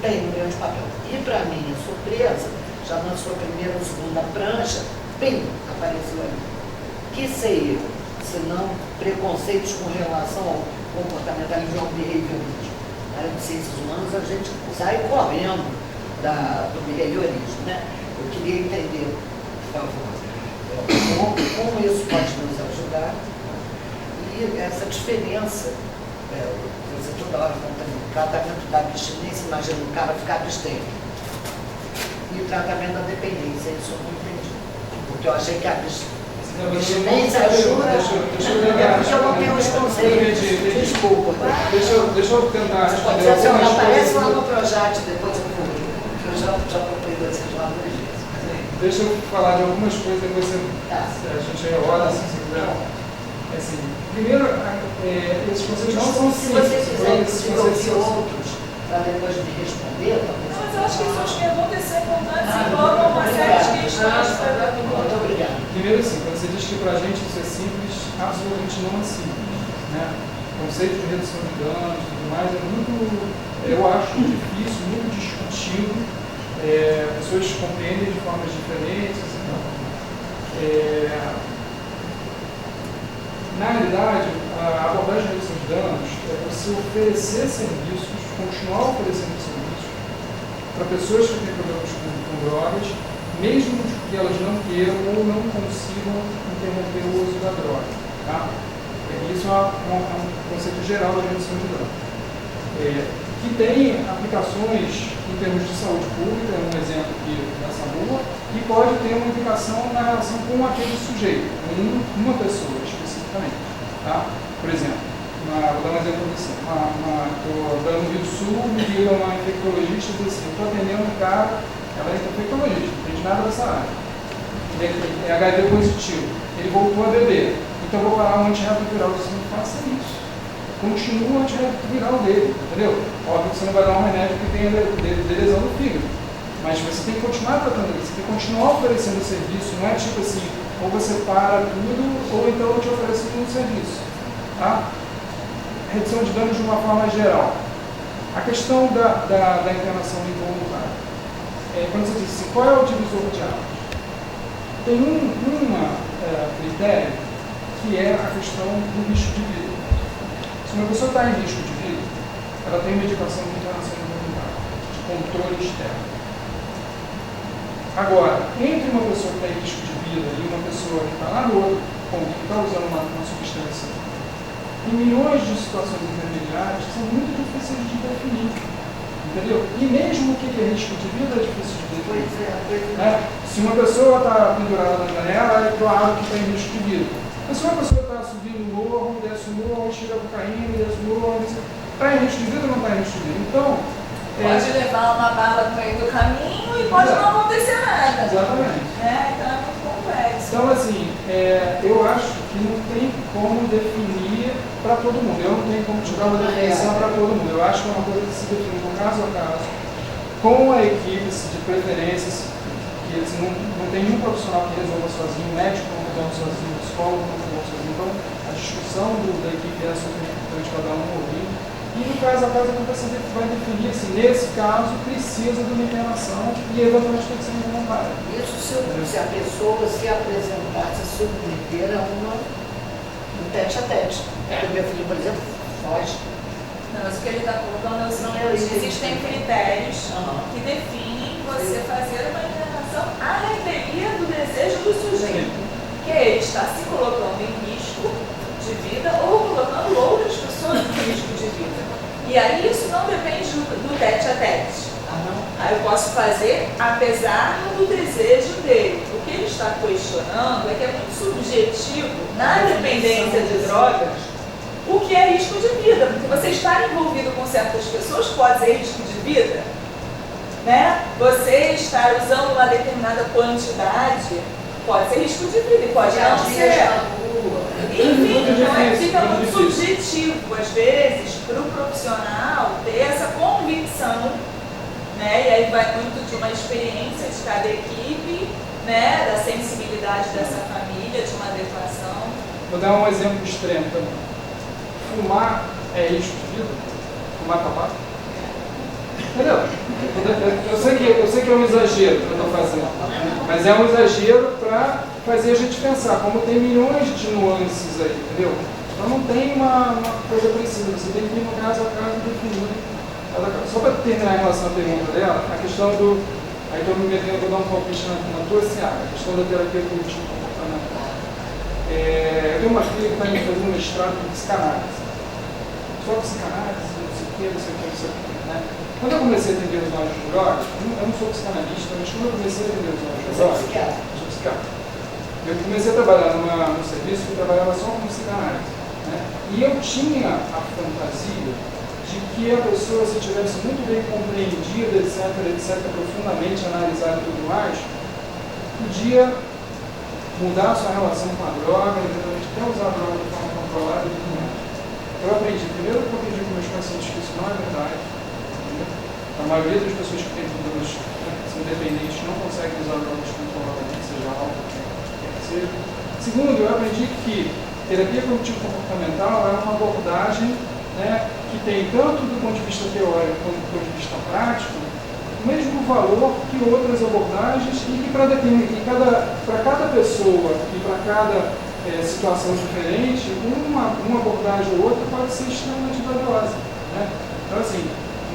têm um grande papel. E, para minha surpresa, já na sua primeira ou segunda prancha, bem, apareceu ali. Que sei eu, se não preconceitos com relação ao comportamentalismo e ao behaviorismo. Na área de ciências humanas, a gente sai correndo do behaviorismo, né? Eu queria entender, por favor, como isso pode nos ajudar. E essa diferença, você toda hora contando o tratamento da abstinência, imagina o cara ficar abstêmio. E o tratamento da dependência, isso eu não entendi. Porque eu achei que a abstinência ajuda. Deixa eu manter os conceitos. Desculpa. Deixa eu tentar responder algumas coisas. Aparece lá no Projac, depois eu vou. Eu já contei vocês lá 2 vezes. Deixa eu falar de algumas coisas, depois a gente roda, se você quiser. Assim, primeiro, esses conceitos não são simples. Se você quiser desenvolver outros, para depois me responder, talvez. Mas eu acho que essas perguntas são importantes e englobam uma série de questões. Muito obrigada. Primeiro, assim, quando você diz que para a gente isso é simples, absolutamente não é simples. Né? O conceito de redução de danos e tudo mais é muito, eu acho difícil, muito discutido. Pessoas compreendem de formas diferentes. Então, na realidade, a abordagem de redução de danos é você oferecer serviços, continuar oferecendo serviços para pessoas que têm problemas com drogas, mesmo que elas não queiram ou não consigam interromper o uso da droga. Tá? Isso é um conceito geral da redução de danos. Que tem aplicações em termos de saúde pública, um exemplo aqui dessa rua, e pode ter uma aplicação na relação com aquele sujeito, com uma pessoa especificamente. Tá? Por exemplo, vou dar um exemplo assim, estou dando no Rio do Sul, me liga uma infectologista e diz assim, estou atendendo um cara, ela é infectologista, não entende nada dessa área, é HIV positivo, ele voltou a beber, então vou parar um antirretroviral, você não faça isso. Continua o antirretroviral dele, entendeu? Óbvio que você não vai dar um remédio que tenha lesão no fígado, mas você tem que continuar tratando isso, você tem que continuar oferecendo serviço, não é tipo assim, ou você para tudo, ou então eu te ofereço um serviço. Tá? Redução de danos de uma forma geral. A questão da internação involuntária. Quando você diz assim, qual é o divisor de águas? Tem um critério que é a questão do risco de vida. Se uma pessoa está em risco de vida, ela tem medicação de internação involuntária, de controle externo. Agora, entre uma pessoa que está em risco de vida e uma pessoa que está lá no outro ponto, que está usando uma substância, em milhões de situações intermediárias que são muito difíceis de definir. Entendeu? E mesmo o que é risco de vida é difícil de definir. Pois é. Né? Se uma pessoa está pendurada na janela, é claro que tem risco de vida. Mas se uma pessoa está subindo um morro, desce o morro, chega caindo, desce o morro, está em risco de vida ou não está em risco de vida? Então, Pode levar uma bala no meio do caminho e pode não acontecer nada. exatamente. Então é muito complexo. Então, assim, eu acho que não tem como definir para todo mundo. Eu não tenho como te dar uma definição para todo mundo. Eu acho que é uma coisa que se define no caso a caso, com a equipe de preferências, que eles não tem nenhum profissional que resolva sozinho, médico não resolve sozinho, psicólogo não resolve sozinho. Então, a discussão da equipe é super importante, cada um ouvindo. E no caso a caso, você vai definir se nesse caso precisa de uma internação e eventualmente tem que ser voluntária. Isso se a pessoa se apresentar, se submeter a um tete-a-tete. O meu filho, por exemplo, foge. Não, mas o que ele está colocando é o seguinte: existem critérios que definem você fazer uma internação à revelia do desejo do sujeito, que ele está se colocando em risco de vida ou colocando outras pessoas em risco de vida. E aí isso não depende do tete-a-tete. Aí eu posso fazer apesar do desejo dele. O que ele está questionando é que é muito subjetivo na dependência de drogas o que é risco de vida. Porque você estar envolvido com certas pessoas pode ser risco de vida. Né? Você estar usando uma determinada quantidade pode ser risco de vida e pode não ser. Enfim, então fica muito subjetivo, às vezes, para o profissional ter essa convicção, né? E aí vai muito de uma experiência de cada equipe, né? Da sensibilidade dessa família, de uma adequação. Vou dar um exemplo extremo também. Fumar é risco de vida? Fumar tabaco? Entendeu? Eu sei que é um exagero que eu estou fazendo, mas é um exagero para fazer a gente pensar, como tem milhões de nuances aí, entendeu? Então não tem uma coisa precisa, você tem que ir no caso a caso definindo. Só para terminar em relação à pergunta dela, a questão do. Aí estou me metendo, vou dar um palpite na tua seara, a questão da terapia cognitivo comportamental. Eu tenho uma filha que está fazendo um mestrado em psicanálise. Só psicanálise, não sei o que, não sei o que, não sei o que, né? Quando eu comecei a atender os nossos drogas, eu não sou psicanalista, mas quando eu comecei a atender os nossos drogas, eu sou psiquiatra. Eu comecei a trabalhar num serviço que eu trabalhava só com psicanálise. Né? E eu tinha a fantasia de que a pessoa, se tivesse muito bem compreendida, etc., profundamente analisada e tudo mais, podia mudar a sua relação com a droga, eventualmente até usar a droga de forma controlada e tudo mais. Eu aprendi, primeiro que eu aprendi com meus pacientes que isso não é verdade. A maioria das pessoas que têm problemas são dependentes não conseguem usar drogas controladas, seja álcool, quer que seja. Segundo, eu aprendi que terapia cognitivo-comportamental é uma abordagem, né, que tem tanto do ponto de vista teórico quanto do ponto de vista prático o mesmo valor que outras abordagens e que para cada pessoa e para cada situação diferente, uma abordagem ou outra pode ser extremamente valiosa. Né? Então, assim,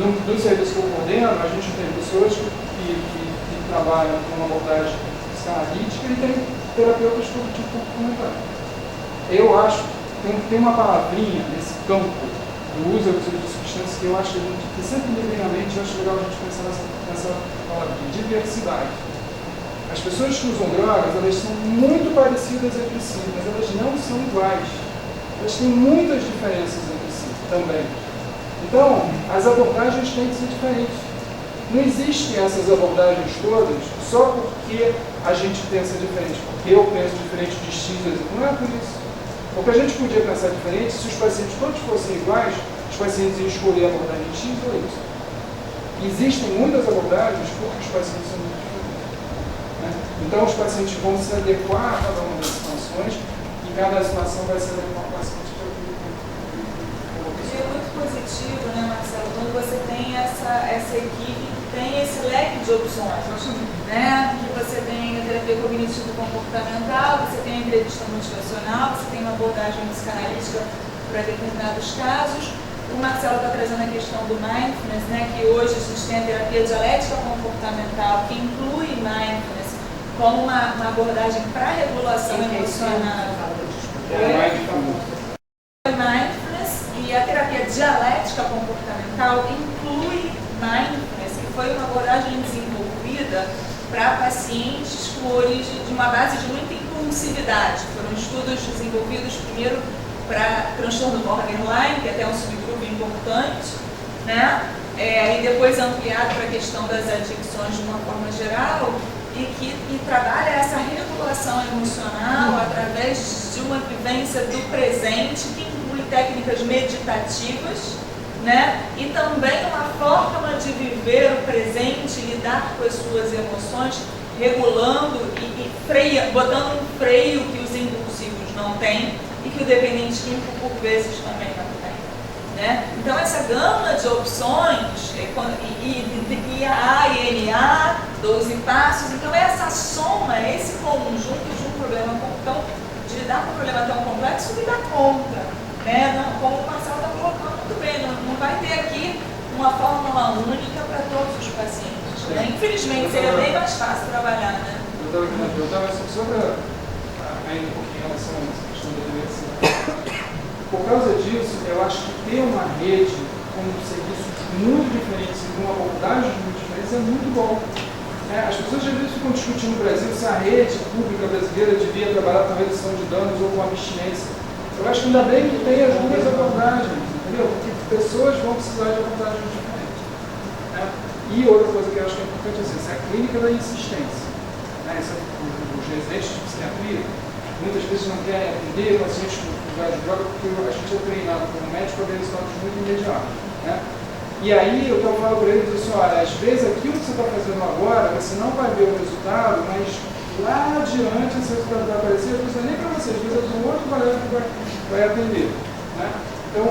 no serviço que eu coordeno, a gente tem pessoas que trabalham com uma abordagem psicanalítica e tem terapeutas comportamentais. Eu acho, tem uma palavrinha nesse campo do uso e abuso de substâncias que eu acho que sempre livremente eu acho legal a gente pensar nessa palavrinha, diversidade. As pessoas que usam drogas, elas são muito parecidas entre si, mas elas não são iguais. Elas têm muitas diferenças entre si também. Então, as abordagens têm que ser diferentes. Não existem essas abordagens todas só porque a gente pensa diferente, porque eu penso diferente de X, não é por isso. Porque a gente podia pensar diferente se os pacientes todos fossem iguais, os pacientes iam escolher a abordagem X ou Y. Existem muitas abordagens porque os pacientes são muito diferentes. Né? Então, os pacientes vão se adequar a cada uma das situações e cada situação vai se adequar ao paciente. É muito positivo, né, Marcelo, quando você tem essa equipe que tem esse leque de opções, né? Que você tem a terapia cognitivo-comportamental, você tem a entrevista motivacional, você tem uma abordagem psicanalítica para determinados casos. O Marcelo está trazendo a questão do mindfulness, né? Que hoje a gente tem a terapia dialética comportamental, que inclui mindfulness como uma abordagem para regulação emocional. Mindfulness e a terapia dialética comportamental inclui Mindfulness, que foi uma abordagem desenvolvida para pacientes de uma base de muita impulsividade. Foram estudos desenvolvidos primeiro para transtorno borderline, que é até um subgrupo importante, né? E depois ampliado para a questão das adicções de uma forma geral, e trabalha essa regulação emocional através de uma vivência do presente, que inclui técnicas meditativas, né? E também uma forma de viver o presente, lidar com as suas emoções, regulando e botando um freio que os impulsivos não têm e que o dependente químico por vezes também não tem, né? Então essa gama de opções, e a ANA, 12 passos, então essa soma, esse conjunto de um problema de lidar com um problema tão complexo que dá conta, né? Não, como o Marcelo está colocando muito bem, não vai ter aqui uma fórmula única para todos os pacientes, né? Infelizmente seria bem mais fácil trabalhar, né? Eu estava só para ainda um pouquinho em relação a essa questão da diversidade. Por causa disso, eu acho que ter uma rede com serviços muito diferentes e com abordagens muito diferentes é muito bom. As pessoas às vezes ficam discutindo no Brasil se a rede pública brasileira devia trabalhar com redução de danos ou com abstinência. Eu acho que ainda bem que tem as duas abordagens, entendeu? Porque pessoas vão precisar de abordagens diferentes. E outra coisa que eu acho que é importante é essa, é a clínica da insistência. Os residentes de psiquiatria muitas vezes não querem atender pacientes com usuários de droga porque a gente é treinado como médico para ver resultados muito imediatos. E aí o que eu falo para eles é assim, olha, às vezes aquilo que você está fazendo agora, você não vai ver o resultado, mas lá adiante esse resultado vai aparecer, às vezes nem para você, às vezes um outro colega que vai atender. Então,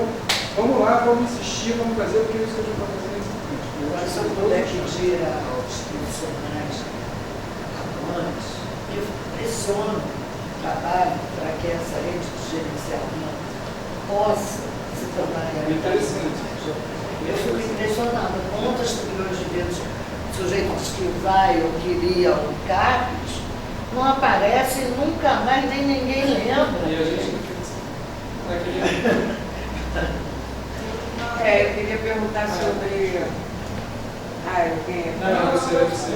vamos lá, vamos insistir, vamos fazer, porque é isso que a gente vai fazer nesse vídeo. Agora, se eu puder pedir aos profissionais atuantes, eu pressiono o trabalho para que essa rede de gerenciamento possa se tornar interessante. Eu fico impressionada. Quantas trilhões de vezes sujeitos que vai ou queria o CAPES não aparece nunca mais, nem ninguém lembra. E a gente eu queria perguntar sobre. Não, você.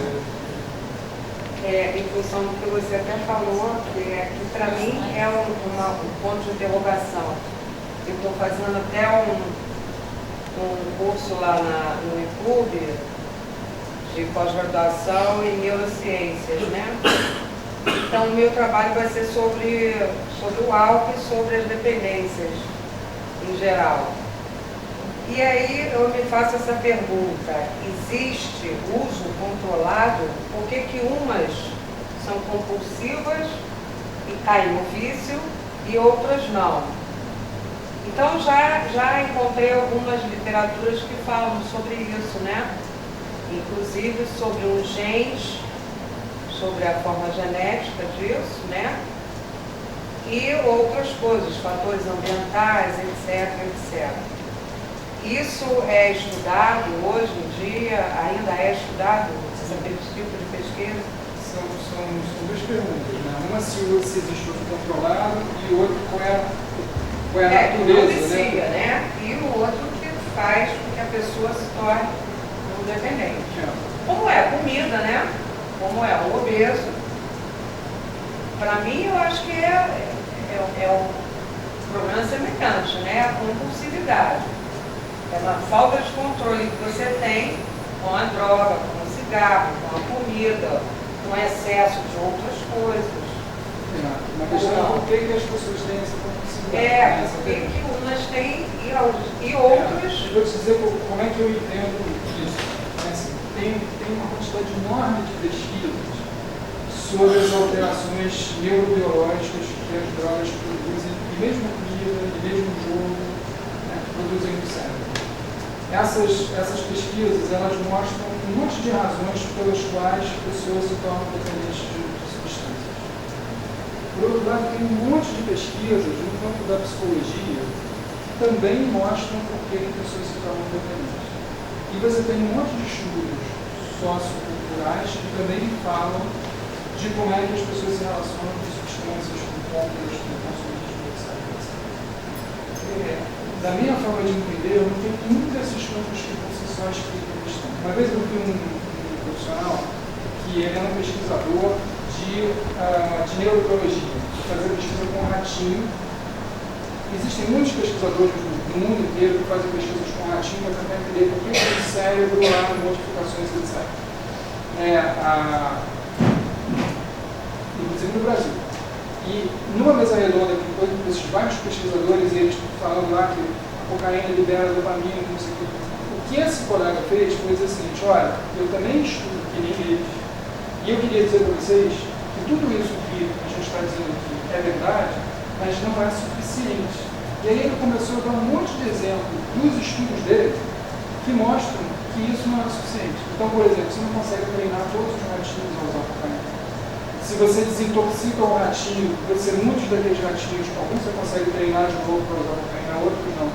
Em função do que você até falou, que para mim é um ponto de interrogação. Eu estou fazendo até um curso lá no ICUB de pós-graduação em neurociências, né? Então, o meu trabalho vai ser sobre o álcool e sobre as dependências em geral. E aí eu me faço essa pergunta: existe uso controlado? Por que umas são compulsivas e caem no vício e outras não? Então já encontrei algumas literaturas que falam sobre isso, né? Inclusive sobre os genes, sobre a forma genética disso, né? E outras coisas, fatores ambientais, etc, etc. Isso é estudado hoje em dia, ainda é estudado, esse tipo de pesquisa? São duas perguntas, né? Uma se existe uso controlado e outra qual é a natureza, né? E o outro que faz com que a pessoa se torne um dependente. Como é a comida, né? Como é o obeso. Para mim, eu acho que é um problema semelhante, né? A compulsividade. É uma falta de controle que você tem com a droga, com o cigarro, com a comida, com o excesso de outras coisas. Uma questão é por que as pessoas têm essa compulsividade. Por que umas têm e outras... Eu vou te dizer como é que eu entendo isso. Tem uma quantidade enorme de pesquisas sobre as alterações neurobiológicas que as drogas produzem, e mesmo comida, e mesmo jogo, produzem no cérebro. Essas pesquisas, elas mostram um monte de razões pelas quais pessoas se tornam dependentes de substâncias. Por outro lado, tem um monte de pesquisas no campo da psicologia que também mostram por que pessoas se tornam dependentes. E você tem um monte de estudos socioculturais que também falam de como é que as pessoas se relacionam com substâncias, com compras, com consumismo, etc. Da minha forma de entender, eu não tenho nenhum desses campos que por si só profissões que eles têm. Uma vez eu vi um profissional que ele é um pesquisador de neurobiologia, fazendo pesquisa com ratinho. Existem muitos pesquisadores no mundo inteiro que fazem pesquisas com ratinho para tentar entender por que o cérebro há modificações, etc. Inclusive no Brasil. E numa mesa redonda que foi com esses vários pesquisadores, eles falando lá que a cocaína libera dopamina, não sei o que. O que esse colega fez foi dizer o seguinte: olha, eu também estudo que nem eles, e eu queria dizer para vocês que tudo isso que a gente está dizendo aqui é verdade, mas não é suficiente. E aí ele começou a dar um monte de exemplos dos estudos dele que mostram que isso não é suficiente. Então, por exemplo, você não consegue treinar todos os ratinhos a usar cocaína. Se você desintoxica o ratinho, muitos daqueles ratinhos, alguns você consegue treinar de novo para usar cocaína, outros não.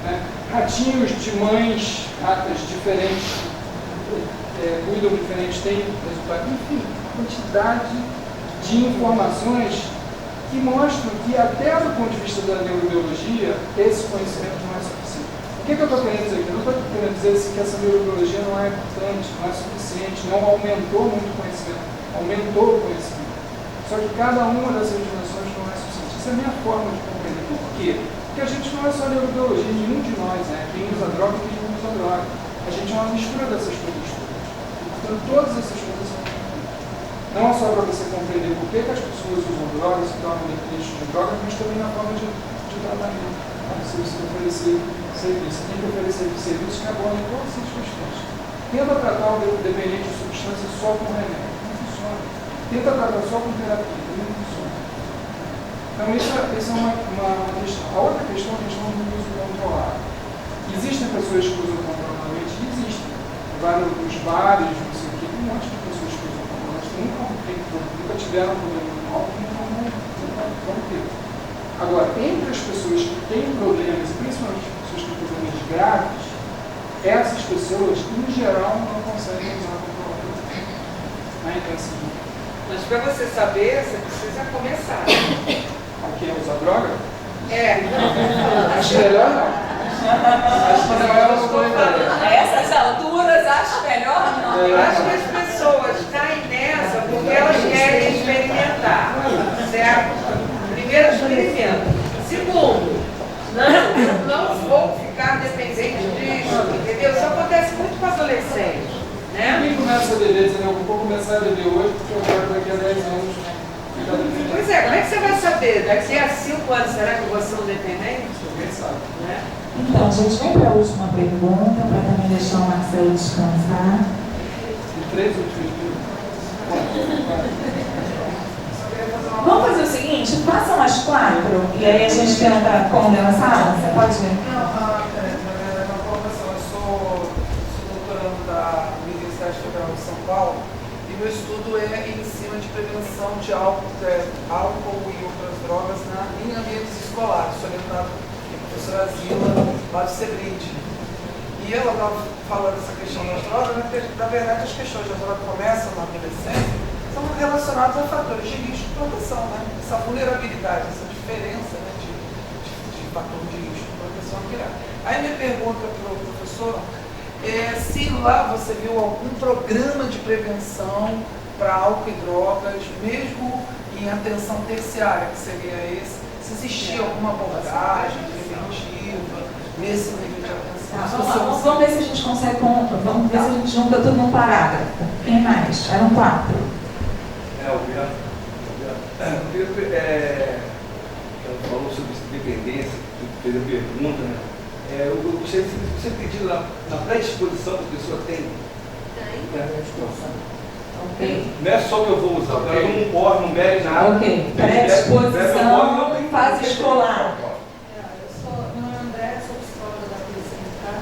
Né? Ratinhos de mães, ratas diferentes, cuidam diferentes, têm resultado. Enfim, quantidade de informações que mostram que, até do ponto de vista da neurobiologia, esse conhecimento não é suficiente. O que eu estou querendo dizer aqui? Eu não estou querendo dizer que essa neurobiologia não é importante, não é suficiente, não aumentou muito o conhecimento, aumentou o conhecimento. Só que cada uma dessas dimensões não é suficiente. Essa é a minha forma de compreender. Por quê? Porque a gente não é só neurobiologia, nenhum de nós é. Quem usa droga e quem não usa droga. A gente é uma mistura dessas coisas todas. Então, todas essas coisas são não é só para você compreender por que as pessoas usam drogas, se tornam dependentes de drogas, mas também na forma de tratamento. Se você oferecer serviço, você tem que oferecer serviços que abordem todas essas questões. Tenta tratar o dependente de substância só com remédio, não funciona. Tenta tratar só com terapia, não funciona. Então, essa é uma questão. A outra questão é a questão do uso controlado. Existem pessoas que usam controladamente, existem. Vários bares, não sei o que, um monte de pessoas que usam controladamente, nunca tiveram problema no álcool, nunca vão ter. Agora, entre as pessoas que têm problemas, e principalmente as pessoas que têm problemas graves, essas pessoas, em geral, não conseguem usar controlador. Então, assim, mas para você saber, você precisa começar. O que é usar droga? Acho melhor não. Acho que não é uma boa ideia. A essas alturas, acho melhor não. Eu acho que as pessoas caem nessa porque elas querem experimentar, certo? Primeiro, experimenta. Segundo, não vou ficar dependente disso, entendeu? Isso acontece muito com adolescentes, né? Quem começa a beber, dizendo, eu vou começar a beber hoje porque eu quero daqui a 10 anos. Pois é, como é que você vai saber? Daqui a 5 anos, será que você é um dependente? Ninguém sabe. Né? Então, gente, vem para a última pergunta, para também deixar o Marcelo descansar. E 3 últimas perguntas. Vamos fazer o seguinte, façam as 4 e aí a gente tenta condensar. Você pode ver? Não, na verdade, uma colocação. Eu sou doutorando da Universidade Federal de São Paulo e meu estudo é em cima de prevenção de álcool e outras drogas em ambientes escolares. Sou orientado pela professora Zila, lá de Sebride. E ela estava falando essa questão das drogas, né? Porque, na verdade, as questões das drogas começam na adolescência, são relacionados a fatores de risco de proteção, né? Essa vulnerabilidade, essa diferença, né, de fator de risco de proteção criada. Aí minha pergunta para o professor é se lá você viu algum programa de prevenção para álcool e drogas, mesmo em atenção terciária, que seria esse, se existia alguma abordagem preventiva nesse nível de atenção. Vamos ver se a gente consegue, vamos ver se a gente junta tudo num parágrafo. Quem mais? Eram 4. Obrigado. Ela falou sobre dependência, fez a pergunta, né? Eu gostaria de você pedir na predisposição que a pessoa tem. Ok. Não é só que eu vou usar, ela não pode, não bebe nada. Ok. Predisposição, fase escolar. Meu nome é André, sou psicóloga da Polícia Militar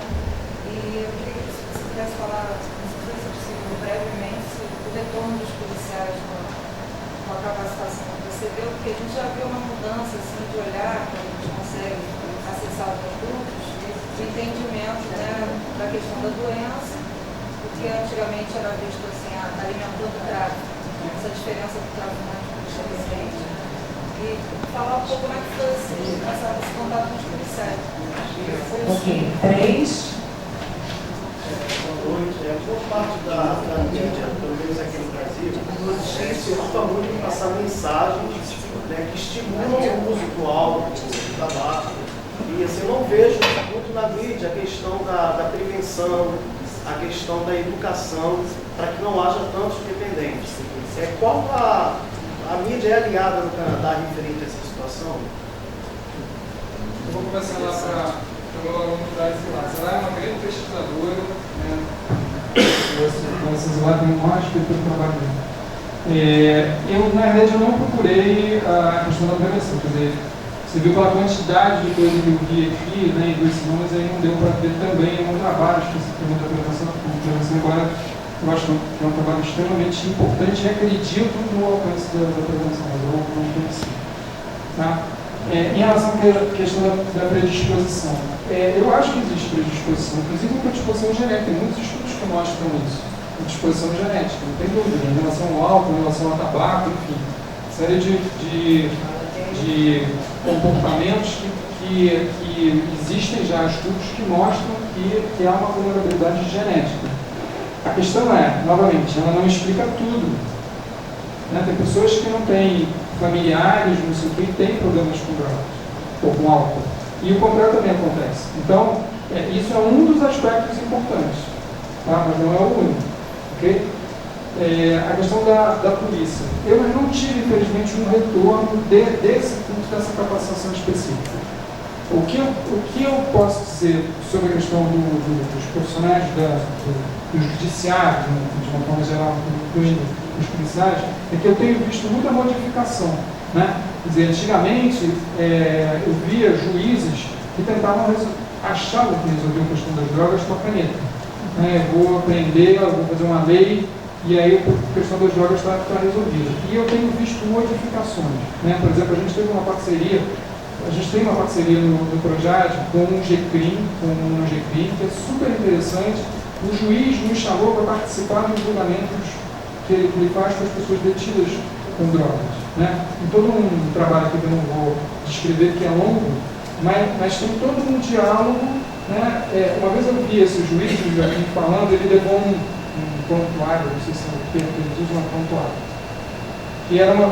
e eu queria que você pudesse falar, não sei se é possível, brevemente, o retorno dos policiais com a capacitação que você deu, porque a gente já viu uma mudança assim, de olhar, quando a gente consegue acessar os produtos, de entendimento, né, da questão da doença, o que antigamente era visto assim, alimentando o tráfico, essa diferença do traficante para o adolescente, e falar um pouco como é que foi esse contato com os policiais. Ok. 3. parte da mídia, pelo menos aqui no Brasil, se ocupa muito em passar mensagens, né, que estimulam o uso do álcool, do tabaco. E assim, eu não vejo muito na mídia a questão da prevenção, a questão da educação, para que não haja tantos dependentes. Qual a mídia é aliada no Canadá referente a essa situação? Eu vou começar lá pelo aluno da Zilá. Zilá é uma grande pesquisadora, né? A Zilá tem um maior respeito pelo trabalho dela. Eu, na verdade, eu não procurei a questão da prevenção, quer dizer, você viu pela quantidade de coisa que eu vi aqui, né, em 2 semanas, aí não deu para ver também um trabalho especificamente da prevenção. Agora, eu acho que é um trabalho extremamente importante e acredito no alcance da prevenção, mas eu não conheci. Tá? Em relação à questão da predisposição, eu acho que existe predisposição, inclusive uma predisposição genética, tem muitos estudos que mostram isso. Disposição genética, não tem dúvida, em relação ao álcool, em relação ao tabaco, enfim, série de comportamentos que existem já estudos que mostram que há uma vulnerabilidade genética. A questão é, novamente, ela não explica tudo. Né? Tem pessoas que não têm familiares, não sei o que, têm problemas com drogas, ou com álcool. E o contrário também acontece. Então, isso é um dos aspectos importantes, tá? Mas não é o único. Okay? A questão da polícia. Eu não tive, infelizmente, um retorno dessa capacitação específica. O que eu posso dizer sobre a questão dos profissionais do judiciário, de uma forma geral, incluindo os policiais, é que eu tenho visto muita modificação. Né? Quer dizer, antigamente, eu via juízes que achavam que resolviam a questão das drogas com a caneta. Vou aprender, vou fazer uma lei e aí a questão das drogas está resolvida. E eu tenho visto modificações. Né? Por exemplo, a gente tem uma parceria no Projad com o GCRIM, que é super interessante. O juiz me chamou para participar dos julgamentos que ele faz com as pessoas detidas com drogas. Né? Tem todo um trabalho que eu não vou descrever, que é longo, mas tem todo um diálogo. Né? Uma vez eu vi esse juiz falando, ele levou um prontuário, não sei se é o termo que ele diz, uma prontuário, que era uma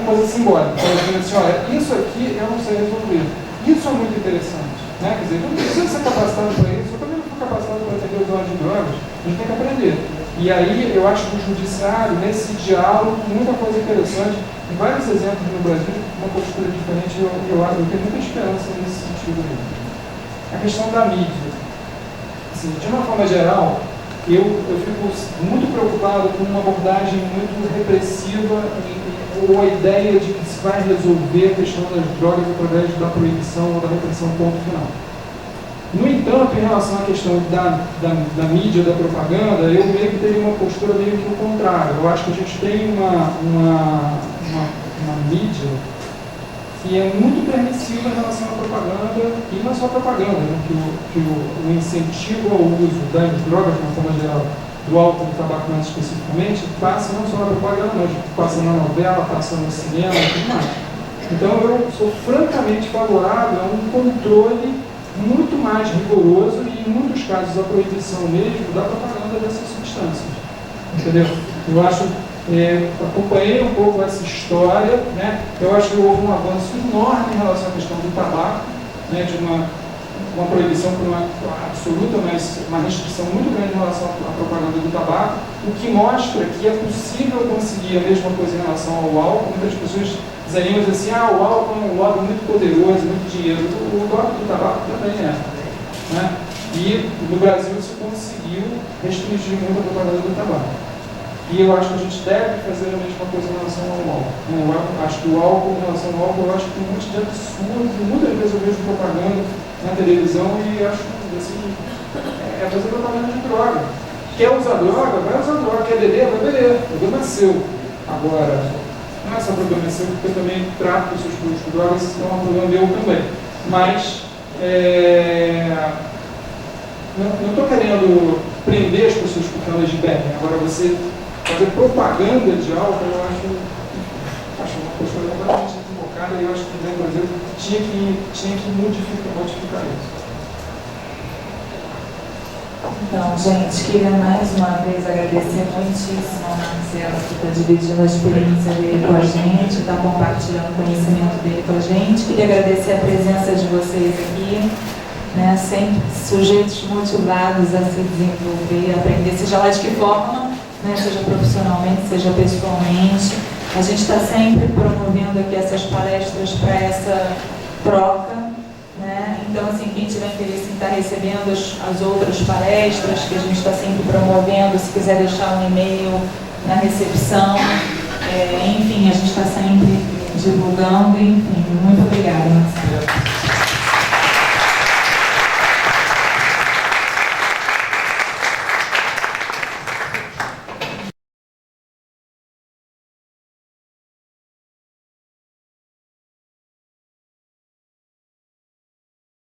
coisa simbólica. Então, ele disse assim, olha, isso aqui eu não sei resolver. Isso é muito interessante. Né? Quer dizer, eu não preciso ser capacitado para isso, eu também não fui capacitado para atender os usuários de drogas, a gente tem que aprender. E aí eu acho que o judiciário, nesse diálogo, muita coisa interessante, tem vários exemplos no Brasil, uma postura diferente, eu tenho muita esperança nesse sentido aí. A questão da mídia. Assim, de uma forma geral, eu fico muito preocupado com uma abordagem muito repressiva ou a ideia de que se vai resolver a questão das drogas através da proibição ou da repressão, ponto final. No entanto, em relação à questão da mídia, da propaganda, eu meio que teria uma postura meio que o contrário. Eu acho que a gente tem uma mídia que é muito permissiva em relação à propaganda, e não só a propaganda, né? que o incentivo ao uso das drogas, de uma forma geral, do álcool e do tabaco mais especificamente, passa não só na propaganda, mas passa na novela, passa no cinema e tudo mais. Então eu sou francamente favorável a um controle muito mais rigoroso e, em muitos casos, a proibição mesmo da propaganda dessas substâncias. Entendeu? Eu acho... acompanhei um pouco essa história, né? Eu acho que houve um avanço enorme em relação à questão do tabaco, né? De uma proibição por uma absoluta, mas uma restrição muito grande em relação à propaganda do tabaco, o que mostra que é possível conseguir a mesma coisa em relação ao álcool. Muitas pessoas dizeriam assim, o álcool é um lobby muito poderoso, muito dinheiro. O lobby do tabaco também é. Né? E no Brasil se conseguiu restringir muito a propaganda do tabaco. E eu acho que a gente deve fazer a mesma coisa em relação ao álcool. Eu acho que o álcool, em relação ao álcool, eu acho que tem um monte de absurdo, muitas vezes eu vejo propaganda na televisão e acho que assim, é fazer propaganda de droga. Quer usar droga? Vai usar droga. Quer beber? Vai beber. O problema é seu. Agora, não é só problema seu, porque eu também trato os seus produtos com drogas, então é um problema meu também. Mas, não estou querendo prender as pessoas porque elas bebem. Agora, você fazer propaganda de álcool, eu acho uma postura completamente equivocada, e eu acho que no Brasil tinha que modificar isso. Então, gente, queria mais uma vez agradecer muitíssimo ao Marcelo que está dividindo a experiência dele com a gente, está compartilhando o conhecimento dele com a gente. Queria agradecer a presença de vocês aqui, né, sempre sujeitos motivados a se desenvolver, a aprender, seja lá de que forma, né, seja profissionalmente, seja pessoalmente. A gente está sempre promovendo aqui essas palestras para essa troca, né? Então, assim, quem tiver interesse em estar recebendo as outras palestras que a gente está sempre promovendo, se quiser deixar um e-mail na recepção, enfim, a gente está sempre divulgando, enfim. Muito obrigada, Marcelo.